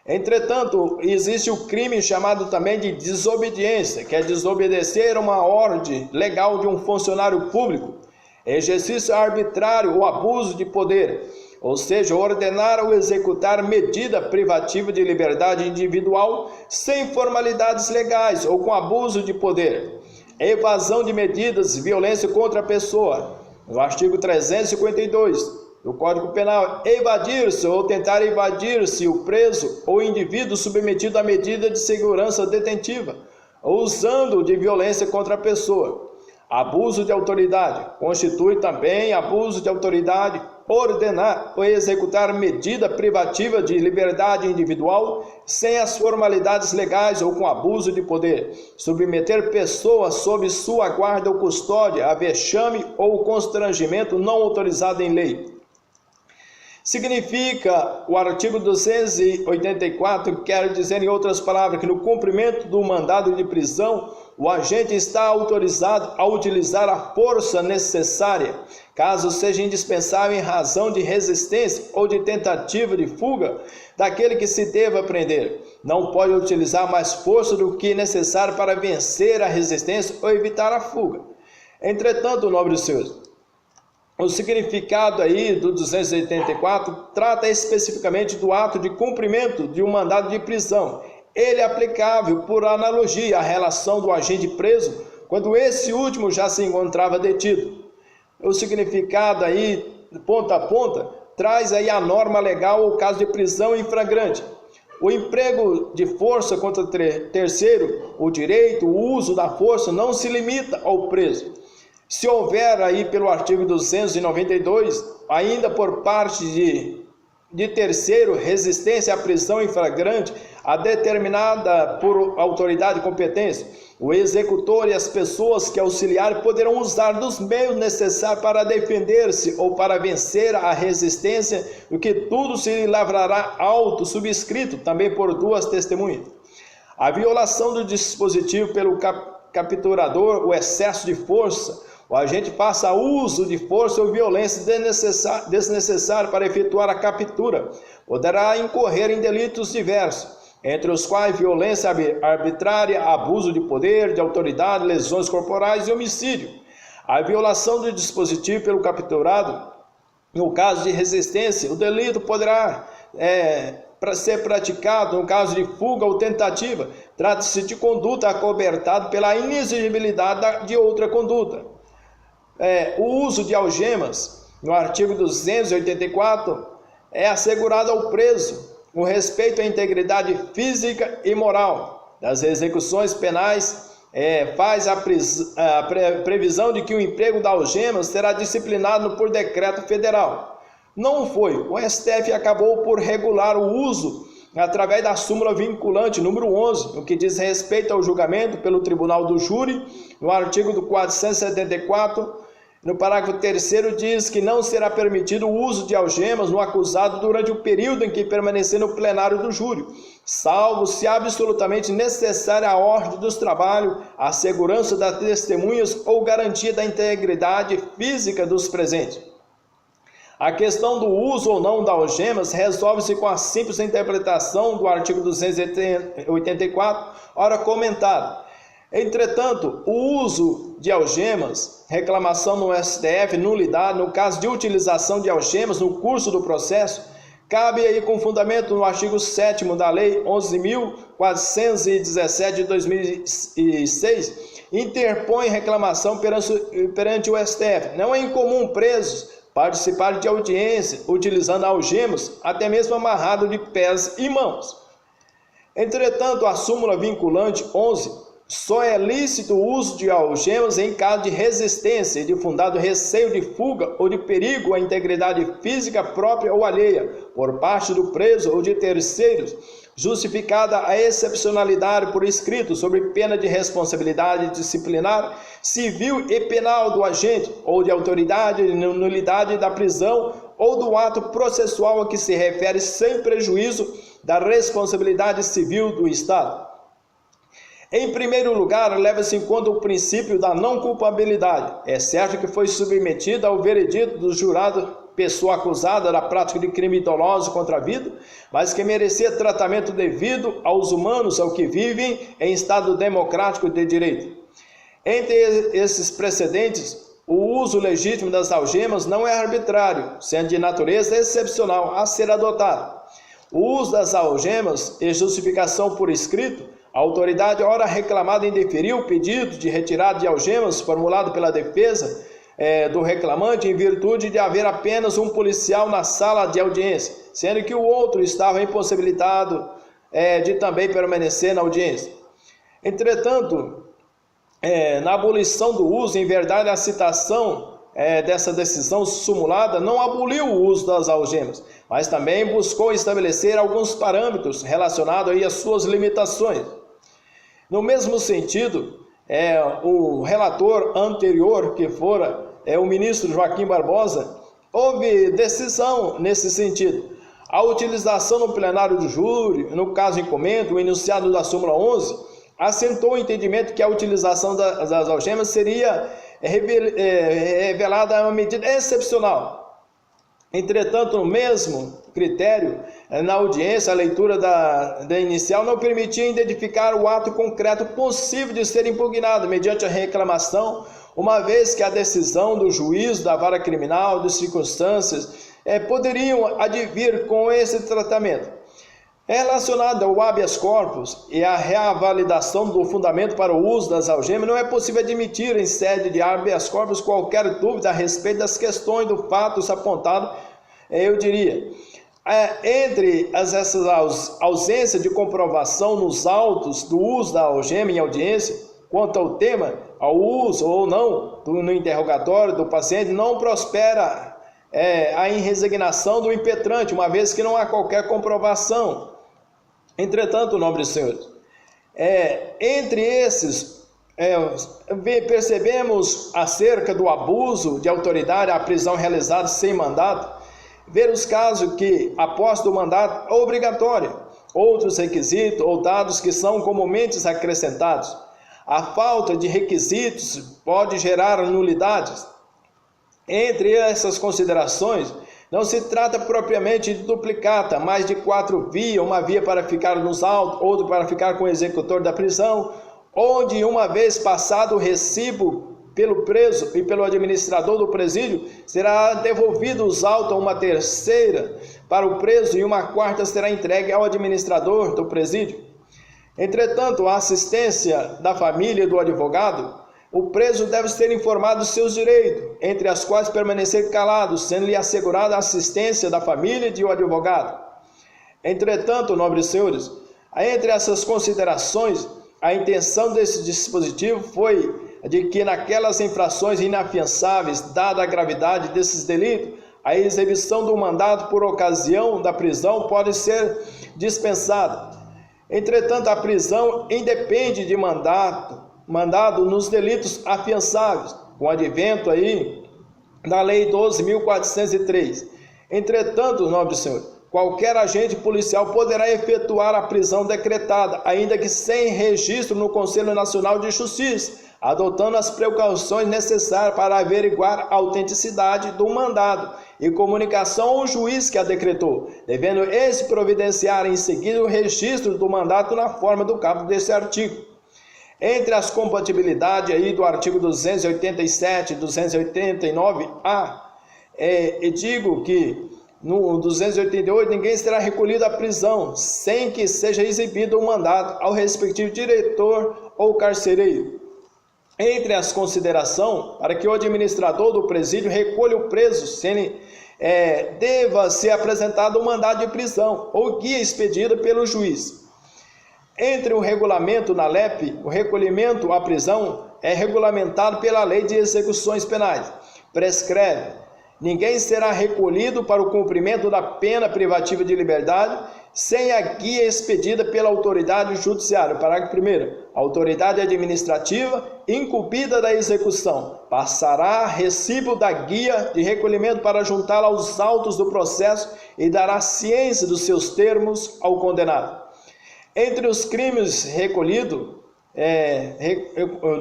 Entretanto, existe o crime chamado também de desobediência, que é desobedecer uma ordem legal de um funcionário público, exercício arbitrário ou abuso de poder, ou seja, ordenar ou executar medida privativa de liberdade individual sem formalidades legais ou com abuso de poder, evasão de medidas, violência contra a pessoa. No artigo 352 do Código Penal, evadir-se ou tentar evadir-se o preso ou indivíduo submetido à medida de segurança detentiva, ou usando de violência contra a pessoa. Abuso de autoridade constitui também abuso de autoridade, ordenar ou executar medida privativa de liberdade individual sem as formalidades legais ou com abuso de poder, submeter pessoas sob sua guarda ou custódia a vexame ou constrangimento não autorizado em lei. Significa o artigo 284, quer dizer em outras palavras, que no cumprimento do mandado de prisão, o agente está autorizado a utilizar a força necessária, caso seja indispensável em razão de resistência ou de tentativa de fuga daquele que se deva prender. Não pode utilizar mais força do que necessário para vencer a resistência ou evitar a fuga. Entretanto, nobres senhores, o significado aí do 284 trata especificamente do ato de cumprimento de um mandado de prisão. Ele é aplicável, por analogia, à relação do agente preso quando esse último já se encontrava detido. O significado aí, ponta a ponta, traz aí a norma legal ou caso de prisão em flagrante. O emprego de força contra terceiro, o direito, o uso da força não se limita ao preso. Se houver aí pelo artigo 292, ainda por parte de terceiro, resistência à prisão em flagrante, a determinada por autoridade competente, o executor e as pessoas que auxiliarem poderão usar dos meios necessários para defender-se ou para vencer a resistência, o que tudo se lavrará auto subscrito também por 2 testemunhas. A violação do dispositivo pelo capturador, o excesso de força, o agente faça uso de força ou violência desnecessária para efetuar a captura, poderá incorrer em delitos diversos, entre os quais violência arbitrária, abuso de poder, de autoridade, lesões corporais e homicídio. A violação do dispositivo pelo capturado, no caso de resistência, o delito poderá ser praticado no caso de fuga ou tentativa. Trata-se de conduta acobertada pela inexigibilidade de outra conduta. O uso de algemas, no artigo 284, é assegurado ao preso o respeito à integridade física e moral das execuções penais, faz a previsão de que o emprego da algemas será disciplinado por decreto federal. Não foi. O STF acabou por regular o uso através da súmula vinculante número 11, no que diz respeito ao julgamento pelo Tribunal do Júri, no artigo do 474, No parágrafo 3º diz que não será permitido o uso de algemas no acusado durante o período em que permanecer no plenário do júri, salvo se absolutamente necessária a ordem dos trabalhos, a segurança das testemunhas ou garantia da integridade física dos presentes. A questão do uso ou não das algemas resolve-se com a simples interpretação do artigo 284, ora comentado. Entretanto, o uso de algemas, reclamação no STF, nulidade, no caso de utilização de algemas no curso do processo, cabe aí com fundamento no artigo 7º da Lei 11.417 de 2006, interpõe reclamação perante o STF. Não é incomum presos participar de audiência utilizando algemas, até mesmo amarrado de pés e mãos. Entretanto, a súmula vinculante 11 só é lícito o uso de algemas em caso de resistência e de fundado receio de fuga ou de perigo à integridade física própria ou alheia, por parte do preso ou de terceiros, justificada a excepcionalidade por escrito, sob pena de responsabilidade disciplinar, civil e penal do agente, ou de autoridade e nulidade da prisão ou do ato processual a que se refere, sem prejuízo da responsabilidade civil do Estado. Em primeiro lugar, leva-se em conta o princípio da não culpabilidade. É certo que foi submetida ao veredito do jurado pessoa acusada da prática de crime doloso contra a vida, mas que merecia tratamento devido aos humanos ao que vivem em Estado democrático de direito. Entre esses precedentes, o uso legítimo das algemas não é arbitrário, sendo de natureza excepcional a ser adotado. O uso das algemas e justificação por escrito, a autoridade, ora reclamada, indeferiu o pedido de retirada de algemas formulado pela defesa do reclamante em virtude de haver apenas um policial na sala de audiência, sendo que o outro estava impossibilitado de também permanecer na audiência. Entretanto, na abolição do uso, em verdade, a citação dessa decisão sumulada não aboliu o uso das algemas, mas também buscou estabelecer alguns parâmetros relacionados aí às suas limitações. No mesmo sentido, o relator anterior, que fora o ministro Joaquim Barbosa, houve decisão nesse sentido. A utilização no plenário do júri, no caso em comento, o enunciado da súmula 11, assentou o entendimento que a utilização das algemas seria revelada a uma medida excepcional. Entretanto, no mesmo critério, na audiência, a leitura da inicial não permitia identificar o ato concreto possível de ser impugnado mediante a reclamação, uma vez que a decisão do juízo da vara criminal, de circunstâncias, poderiam advir com esse tratamento. Relacionado ao habeas corpus e à reavalidação do fundamento para o uso das algemas, não é possível admitir em sede de habeas corpus qualquer dúvida a respeito das questões do fato apontado, eu diria. Entre essas ausências de comprovação nos autos do uso da algema em audiência, quanto ao tema, ao uso ou não no interrogatório do paciente, não prospera a inresignação do impetrante, uma vez que não há qualquer comprovação. Entretanto, nobres senhores, entre esses, percebemos acerca do abuso de autoridade, a prisão realizada sem mandato, ver os casos que, após do mandato obrigatório, outros requisitos ou dados que são comumente acrescentados. A falta de requisitos pode gerar nulidades. Entre essas considerações, não se trata propriamente de duplicata, mas de 4 vias, uma via para ficar nos autos, outra para ficar com o executor da prisão, onde, uma vez passado o recibo pelo preso e pelo administrador do presídio, será devolvido os autos a uma terceira para o preso e uma quarta será entregue ao administrador do presídio. Entretanto, a assistência da família e do advogado, o preso deve ser informado dos seus direitos, entre as quais permanecer calado, sendo-lhe assegurada a assistência da família e do advogado. Entretanto, nobres senhores, entre essas considerações, a intenção desse dispositivo foi de que naquelas infrações inafiançáveis, dada a gravidade desses delitos, a exibição do mandado por ocasião da prisão pode ser dispensada. Entretanto, a prisão independe de mandado nos delitos afiançáveis, com o advento aí da Lei 12.403. Entretanto, nobres senhores, qualquer agente policial poderá efetuar a prisão decretada, ainda que sem registro no Conselho Nacional de Justiça, adotando as precauções necessárias para averiguar a autenticidade do mandado e comunicação ao juiz que a decretou, devendo esse providenciar em seguida o registro do mandato na forma do caput desse artigo. Entre as compatibilidades aí do artigo 287 e 289-A, digo que no 288 ninguém será recolhido à prisão sem que seja exibido o mandato ao respectivo diretor ou carcereiro. Entre as considerações, para que o administrador do presídio recolha o preso, deva ser apresentado o mandado de prisão ou guia expedida pelo juiz. Entre o regulamento na LEP, o recolhimento à prisão é regulamentado pela Lei de Execuções Penais. Prescreve: ninguém será recolhido para o cumprimento da pena privativa de liberdade sem a guia expedida pela autoridade judiciária. Parágrafo 1º. A autoridade administrativa incumbida da execução passará recibo da guia de recolhimento para juntá-la aos autos do processo e dará ciência dos seus termos ao condenado. Entre os crimes recolhidos,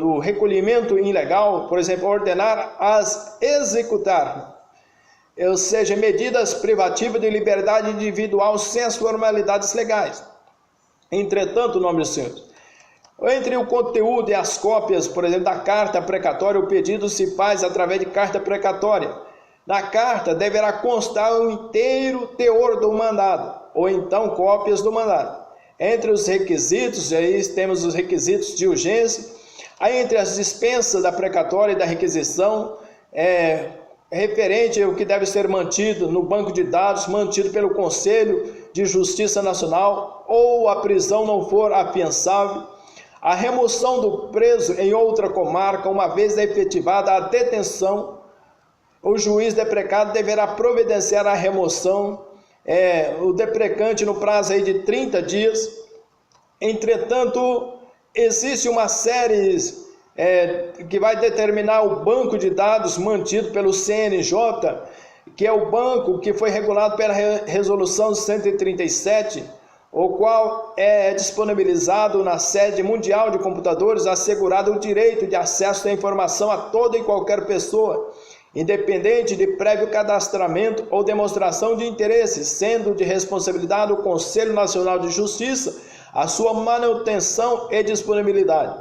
do recolhimento ilegal, por exemplo, ordenar as executar, ou seja, medidas privativas de liberdade individual sem as formalidades legais. Entretanto, nobres senhores, entre o conteúdo e as cópias, por exemplo, da carta precatória, o pedido se faz através de carta precatória. Na carta deverá constar o inteiro teor do mandado, ou então cópias do mandado. Entre os requisitos, aí temos os requisitos de urgência. Aí entre as dispensas da precatória e da requisição, referente ao que deve ser mantido no banco de dados, mantido pelo Conselho de Justiça Nacional, ou a prisão não for afiançável, a remoção do preso em outra comarca, uma vez efetivada a detenção, o juiz deprecado deverá providenciar a remoção, o deprecante no prazo aí de 30 dias. Entretanto, existe uma série que vai determinar o banco de dados mantido pelo CNJ, que é o banco que foi regulado pela Resolução 137, o qual é disponibilizado na sede mundial de computadores, assegurado o direito de acesso à informação a toda e qualquer pessoa, independente de prévio cadastramento ou demonstração de interesse, sendo de responsabilidade do Conselho Nacional de Justiça a sua manutenção e disponibilidade.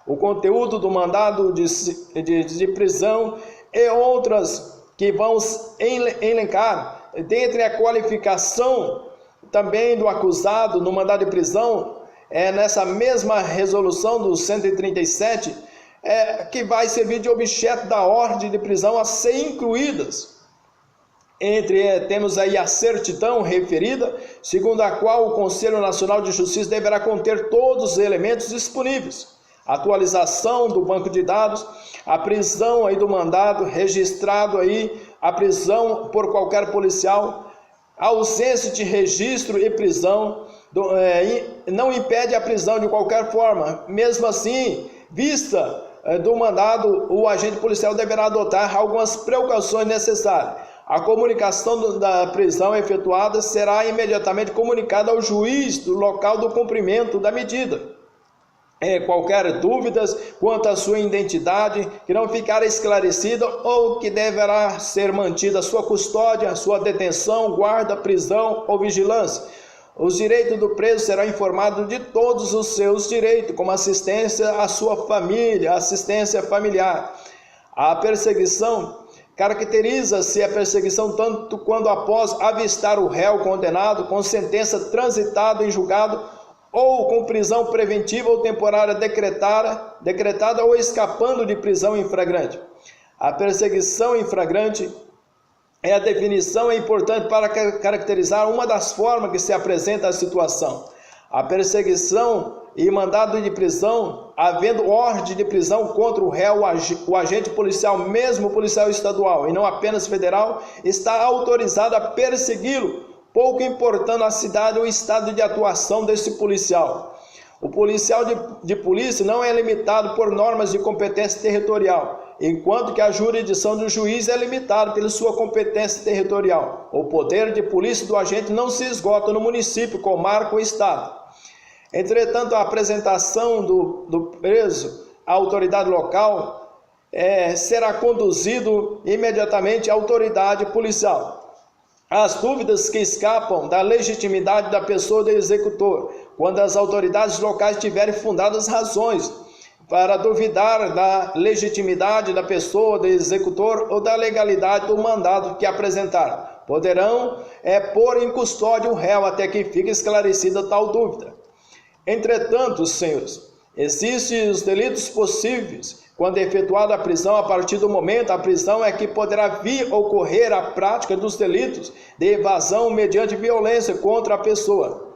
O conteúdo do mandado de prisão e outras que vão elencar, dentre a qualificação também do acusado no mandado de prisão, nessa mesma resolução do 137, que vai servir de objeto da ordem de prisão a ser incluídas. Temos aí a certidão referida, segundo a qual o Conselho Nacional de Justiça deverá conter todos os elementos disponíveis. Atualização do banco de dados, a prisão aí do mandado, registrado aí a prisão por qualquer policial, a ausência de registro e prisão não impede a prisão de qualquer forma. Mesmo assim, vista do mandado, o agente policial deverá adotar algumas precauções necessárias. A comunicação da prisão efetuada será imediatamente comunicada ao juiz do local do cumprimento da medida. Qualquer dúvidas quanto à sua identidade que não ficar esclarecida ou que deverá ser mantida sua custódia, sua detenção, guarda, prisão ou vigilância. Os direitos do preso serão informados de todos os seus direitos, como assistência à sua família, assistência familiar. A perseguição caracteriza-se a perseguição tanto quando após avistar o réu condenado com sentença transitada em julgado ou com prisão preventiva ou temporária decretada ou escapando de prisão em flagrante. A perseguição em flagrante a definição é importante para caracterizar uma das formas que se apresenta a situação. A perseguição e mandado de prisão, havendo ordem de prisão contra o réu, o agente policial, mesmo policial estadual e não apenas federal, está autorizado a persegui-lo, pouco importando a cidade ou o estado de atuação desse policial. O policial de polícia não é limitado por normas de competência territorial, enquanto que a jurisdição do juiz é limitada pela sua competência territorial. O poder de polícia do agente não se esgota no município, comarca ou estado. Entretanto, a apresentação do preso à autoridade local será conduzido imediatamente à autoridade policial. As dúvidas que escapam da legitimidade da pessoa do executor, quando as autoridades locais tiverem fundadas razões para duvidar da legitimidade da pessoa do executor ou da legalidade do mandado que apresentar, poderão pôr em custódia o réu até que fique esclarecida tal dúvida. Entretanto, senhores, existem os delitos possíveis quando é efetuada a prisão. A partir do momento a prisão é que poderá vir ocorrer a prática dos delitos de evasão mediante violência contra a pessoa.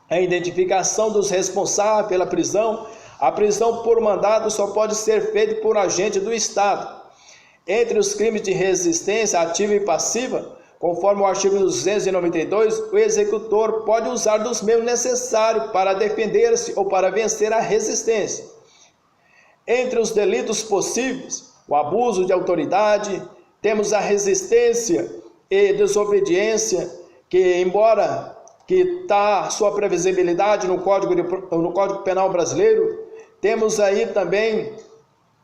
A identificação dos responsáveis pela prisão. A prisão por mandado só pode ser feita por agente do Estado. Entre os crimes de resistência ativa e passiva, conforme o artigo 292, o executor pode usar dos meios necessários para defender-se ou para vencer a resistência. Entre os delitos possíveis, o abuso de autoridade, temos a resistência e desobediência, que embora que está sua previsibilidade no Código Penal brasileiro, temos aí também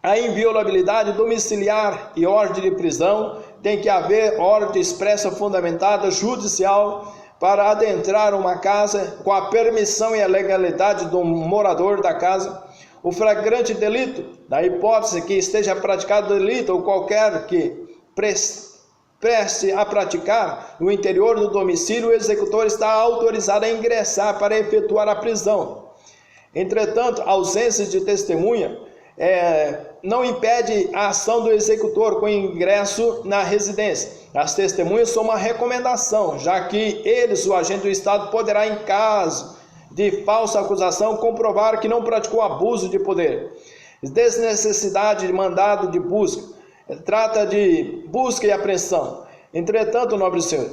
a inviolabilidade domiciliar e ordem de prisão. Tem que haver ordem expressa fundamentada judicial para adentrar uma casa com a permissão e a legalidade do morador da casa. O flagrante delito, na hipótese que esteja praticado delito ou qualquer que preste a praticar no interior do domicílio, o executor está autorizado a ingressar para efetuar a prisão. Entretanto, a ausência de testemunha não impede a ação do executor com ingresso na residência. As testemunhas são uma recomendação, já que eles, o agente do Estado, poderá, em caso de falsa acusação, comprovar que não praticou abuso de poder. Desnecessidade de mandado de busca. Trata de busca e apreensão. Entretanto, nobre senhor,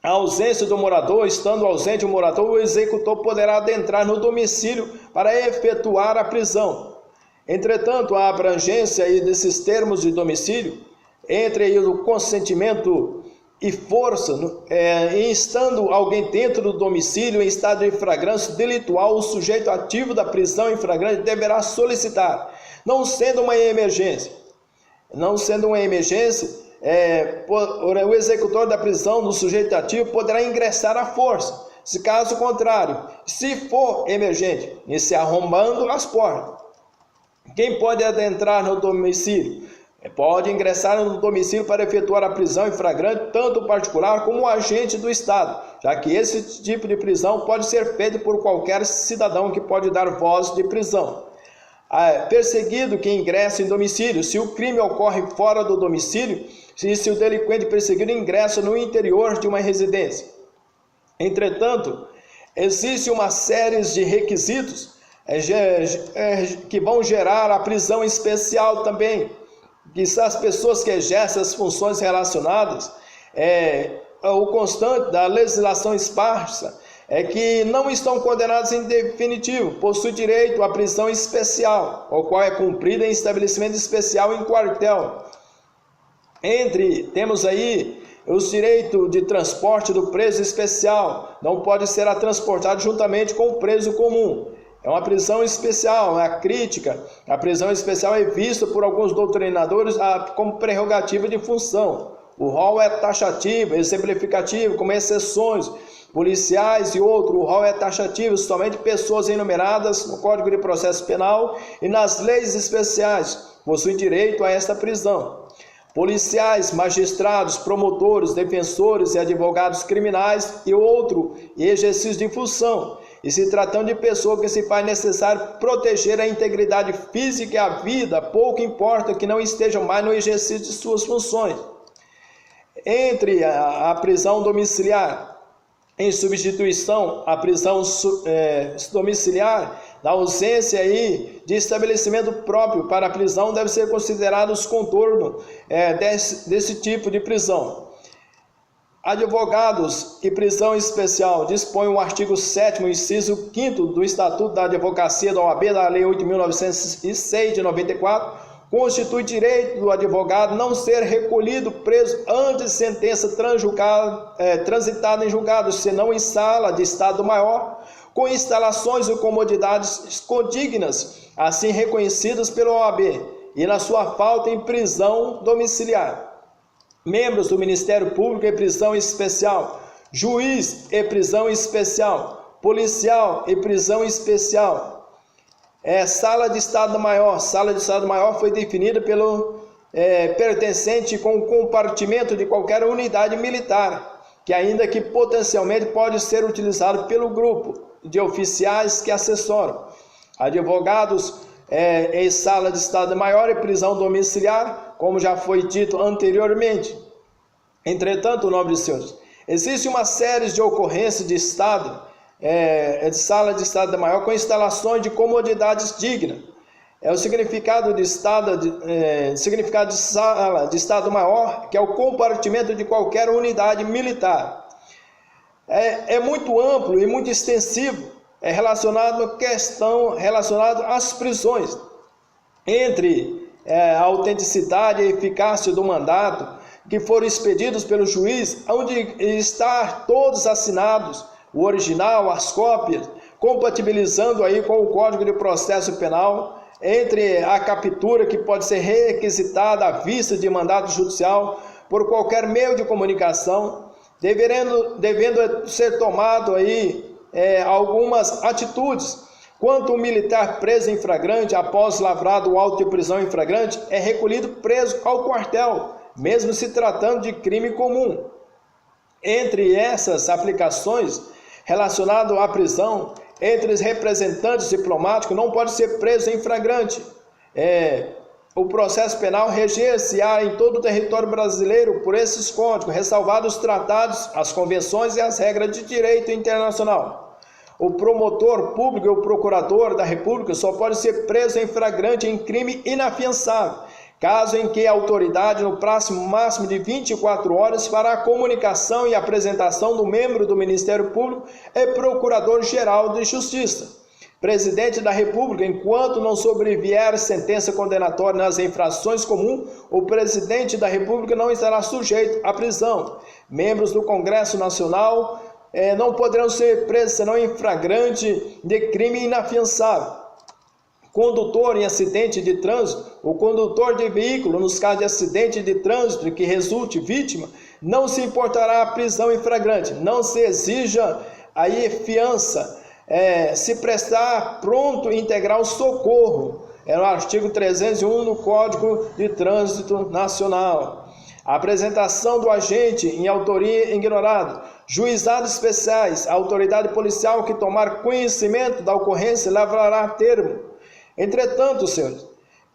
a ausência do morador, estando ausente o morador, o executor poderá adentrar no domicílio para efetuar a prisão. Entretanto, a abrangência desses termos de domicílio, entre o consentimento e força, instando alguém dentro do domicílio em estado de flagrância delitual, o sujeito ativo da prisão em flagrante deverá solicitar, não sendo uma emergência. O executor da prisão do sujeito ativo poderá ingressar à força. Se caso contrário, se for emergente, e se arrombando as portas. Quem pode adentrar no domicílio? Pode ingressar no domicílio para efetuar a prisão em flagrante, tanto o particular como o agente do Estado, já que esse tipo de prisão pode ser feito por qualquer cidadão que pode dar voz de prisão. Perseguido que ingressa em domicílio, se o crime ocorre fora do domicílio, se o delinquente perseguido ingressa no interior de uma residência. Entretanto, existe uma série de requisitos que vão gerar a prisão especial também, que são as pessoas que exercem as funções relacionadas, o constante da legislação esparsa, que não estão condenados em definitivo, possuem direito à prisão especial, o qual é cumprida em estabelecimento especial em quartel. Temos aí os direitos de transporte do preso especial, não pode ser transportado juntamente com o preso comum. É uma prisão especial, a crítica. A prisão especial é vista por alguns doutrinadores como prerrogativa de função. O rol é taxativo, exemplificativo, como exceções policiais e outro. O rol é taxativo, somente pessoas enumeradas no Código de Processo Penal e nas leis especiais possuem direito a esta prisão. Policiais, magistrados, promotores, defensores e advogados criminais e outro exercício de função. E se tratando de pessoa que se faz necessário proteger a integridade física e a vida, pouco importa que não estejam mais no exercício de suas funções. Entre a prisão domiciliar, em substituição à prisão domiciliar, na ausência aí de estabelecimento próprio para a prisão, deve ser considerado os contornos desse tipo de prisão. Advogados e prisão especial. Dispõe o artigo 7º, inciso 5º do Estatuto da Advocacia da OAB, da Lei 8.906 de 94, constitui direito do advogado não ser recolhido preso antes de sentença transitada em julgado, senão em sala de Estado Maior, com instalações e comodidades condignas, assim reconhecidas pela OAB, e na sua falta em prisão domiciliar. Membros do Ministério Público em prisão especial, juiz e prisão especial, policial e prisão especial. Sala de Estado Maior. Sala de Estado Maior foi definida pelo pertencente com o compartimento de qualquer unidade militar, que ainda que potencialmente pode ser utilizado pelo grupo de oficiais que assessoram. Advogados em sala de Estado Maior e prisão domiciliar, como já foi dito anteriormente. Entretanto, nobres senhores, existe uma série de ocorrências de Estado, de sala de Estado Maior com instalações de comodidades dignas. O significado de sala de Estado Maior, que é o compartimento de qualquer unidade militar. É muito amplo e muito extensivo, relacionado à questão relacionada às prisões. Entre a autenticidade e eficácia do mandato que foram expedidos pelo juiz, onde está todos assinados, o original, as cópias, compatibilizando aí com o Código de Processo Penal, entre a captura que pode ser requisitada à vista de mandato judicial por qualquer meio de comunicação, devendo ser tomado aí algumas atitudes. Quanto o militar preso em flagrante, após lavrado o auto de prisão em flagrante, é recolhido preso ao quartel, mesmo se tratando de crime comum. Entre essas aplicações relacionadas à prisão, entre os representantes diplomáticos, não pode ser preso em flagrante. O processo penal reger-se-á em todo o território brasileiro por esses códigos, ressalvados os tratados, as convenções e as regras de direito internacional. O promotor público e o procurador da República só pode ser preso em flagrante em crime inafiançável, caso em que a autoridade, no prazo máximo de 24 horas, fará a comunicação e apresentação do membro do Ministério Público e Procurador-Geral de Justiça. Presidente da República, enquanto não sobrevier sentença condenatória nas infrações comuns, o Presidente da República não estará sujeito à prisão. Membros do Congresso Nacional não poderão ser presos senão em flagrante de crime inafiançável. Condutor em acidente de trânsito, o condutor de veículo, nos casos de acidente de trânsito que resulte vítima, não se importará a prisão em flagrante, não se exija aí fiança, se prestar pronto e integral socorro. É no artigo 301 do Código de Trânsito Nacional. A apresentação do agente em autoria ignorada, juizados especiais, a autoridade policial que tomar conhecimento da ocorrência lavrará termo. Entretanto, senhores,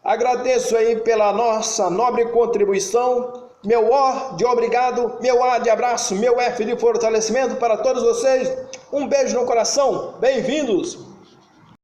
agradeço aí pela nossa nobre contribuição, meu O de obrigado, meu A de abraço, meu F de fortalecimento para todos vocês. Um beijo no coração, bem-vindos!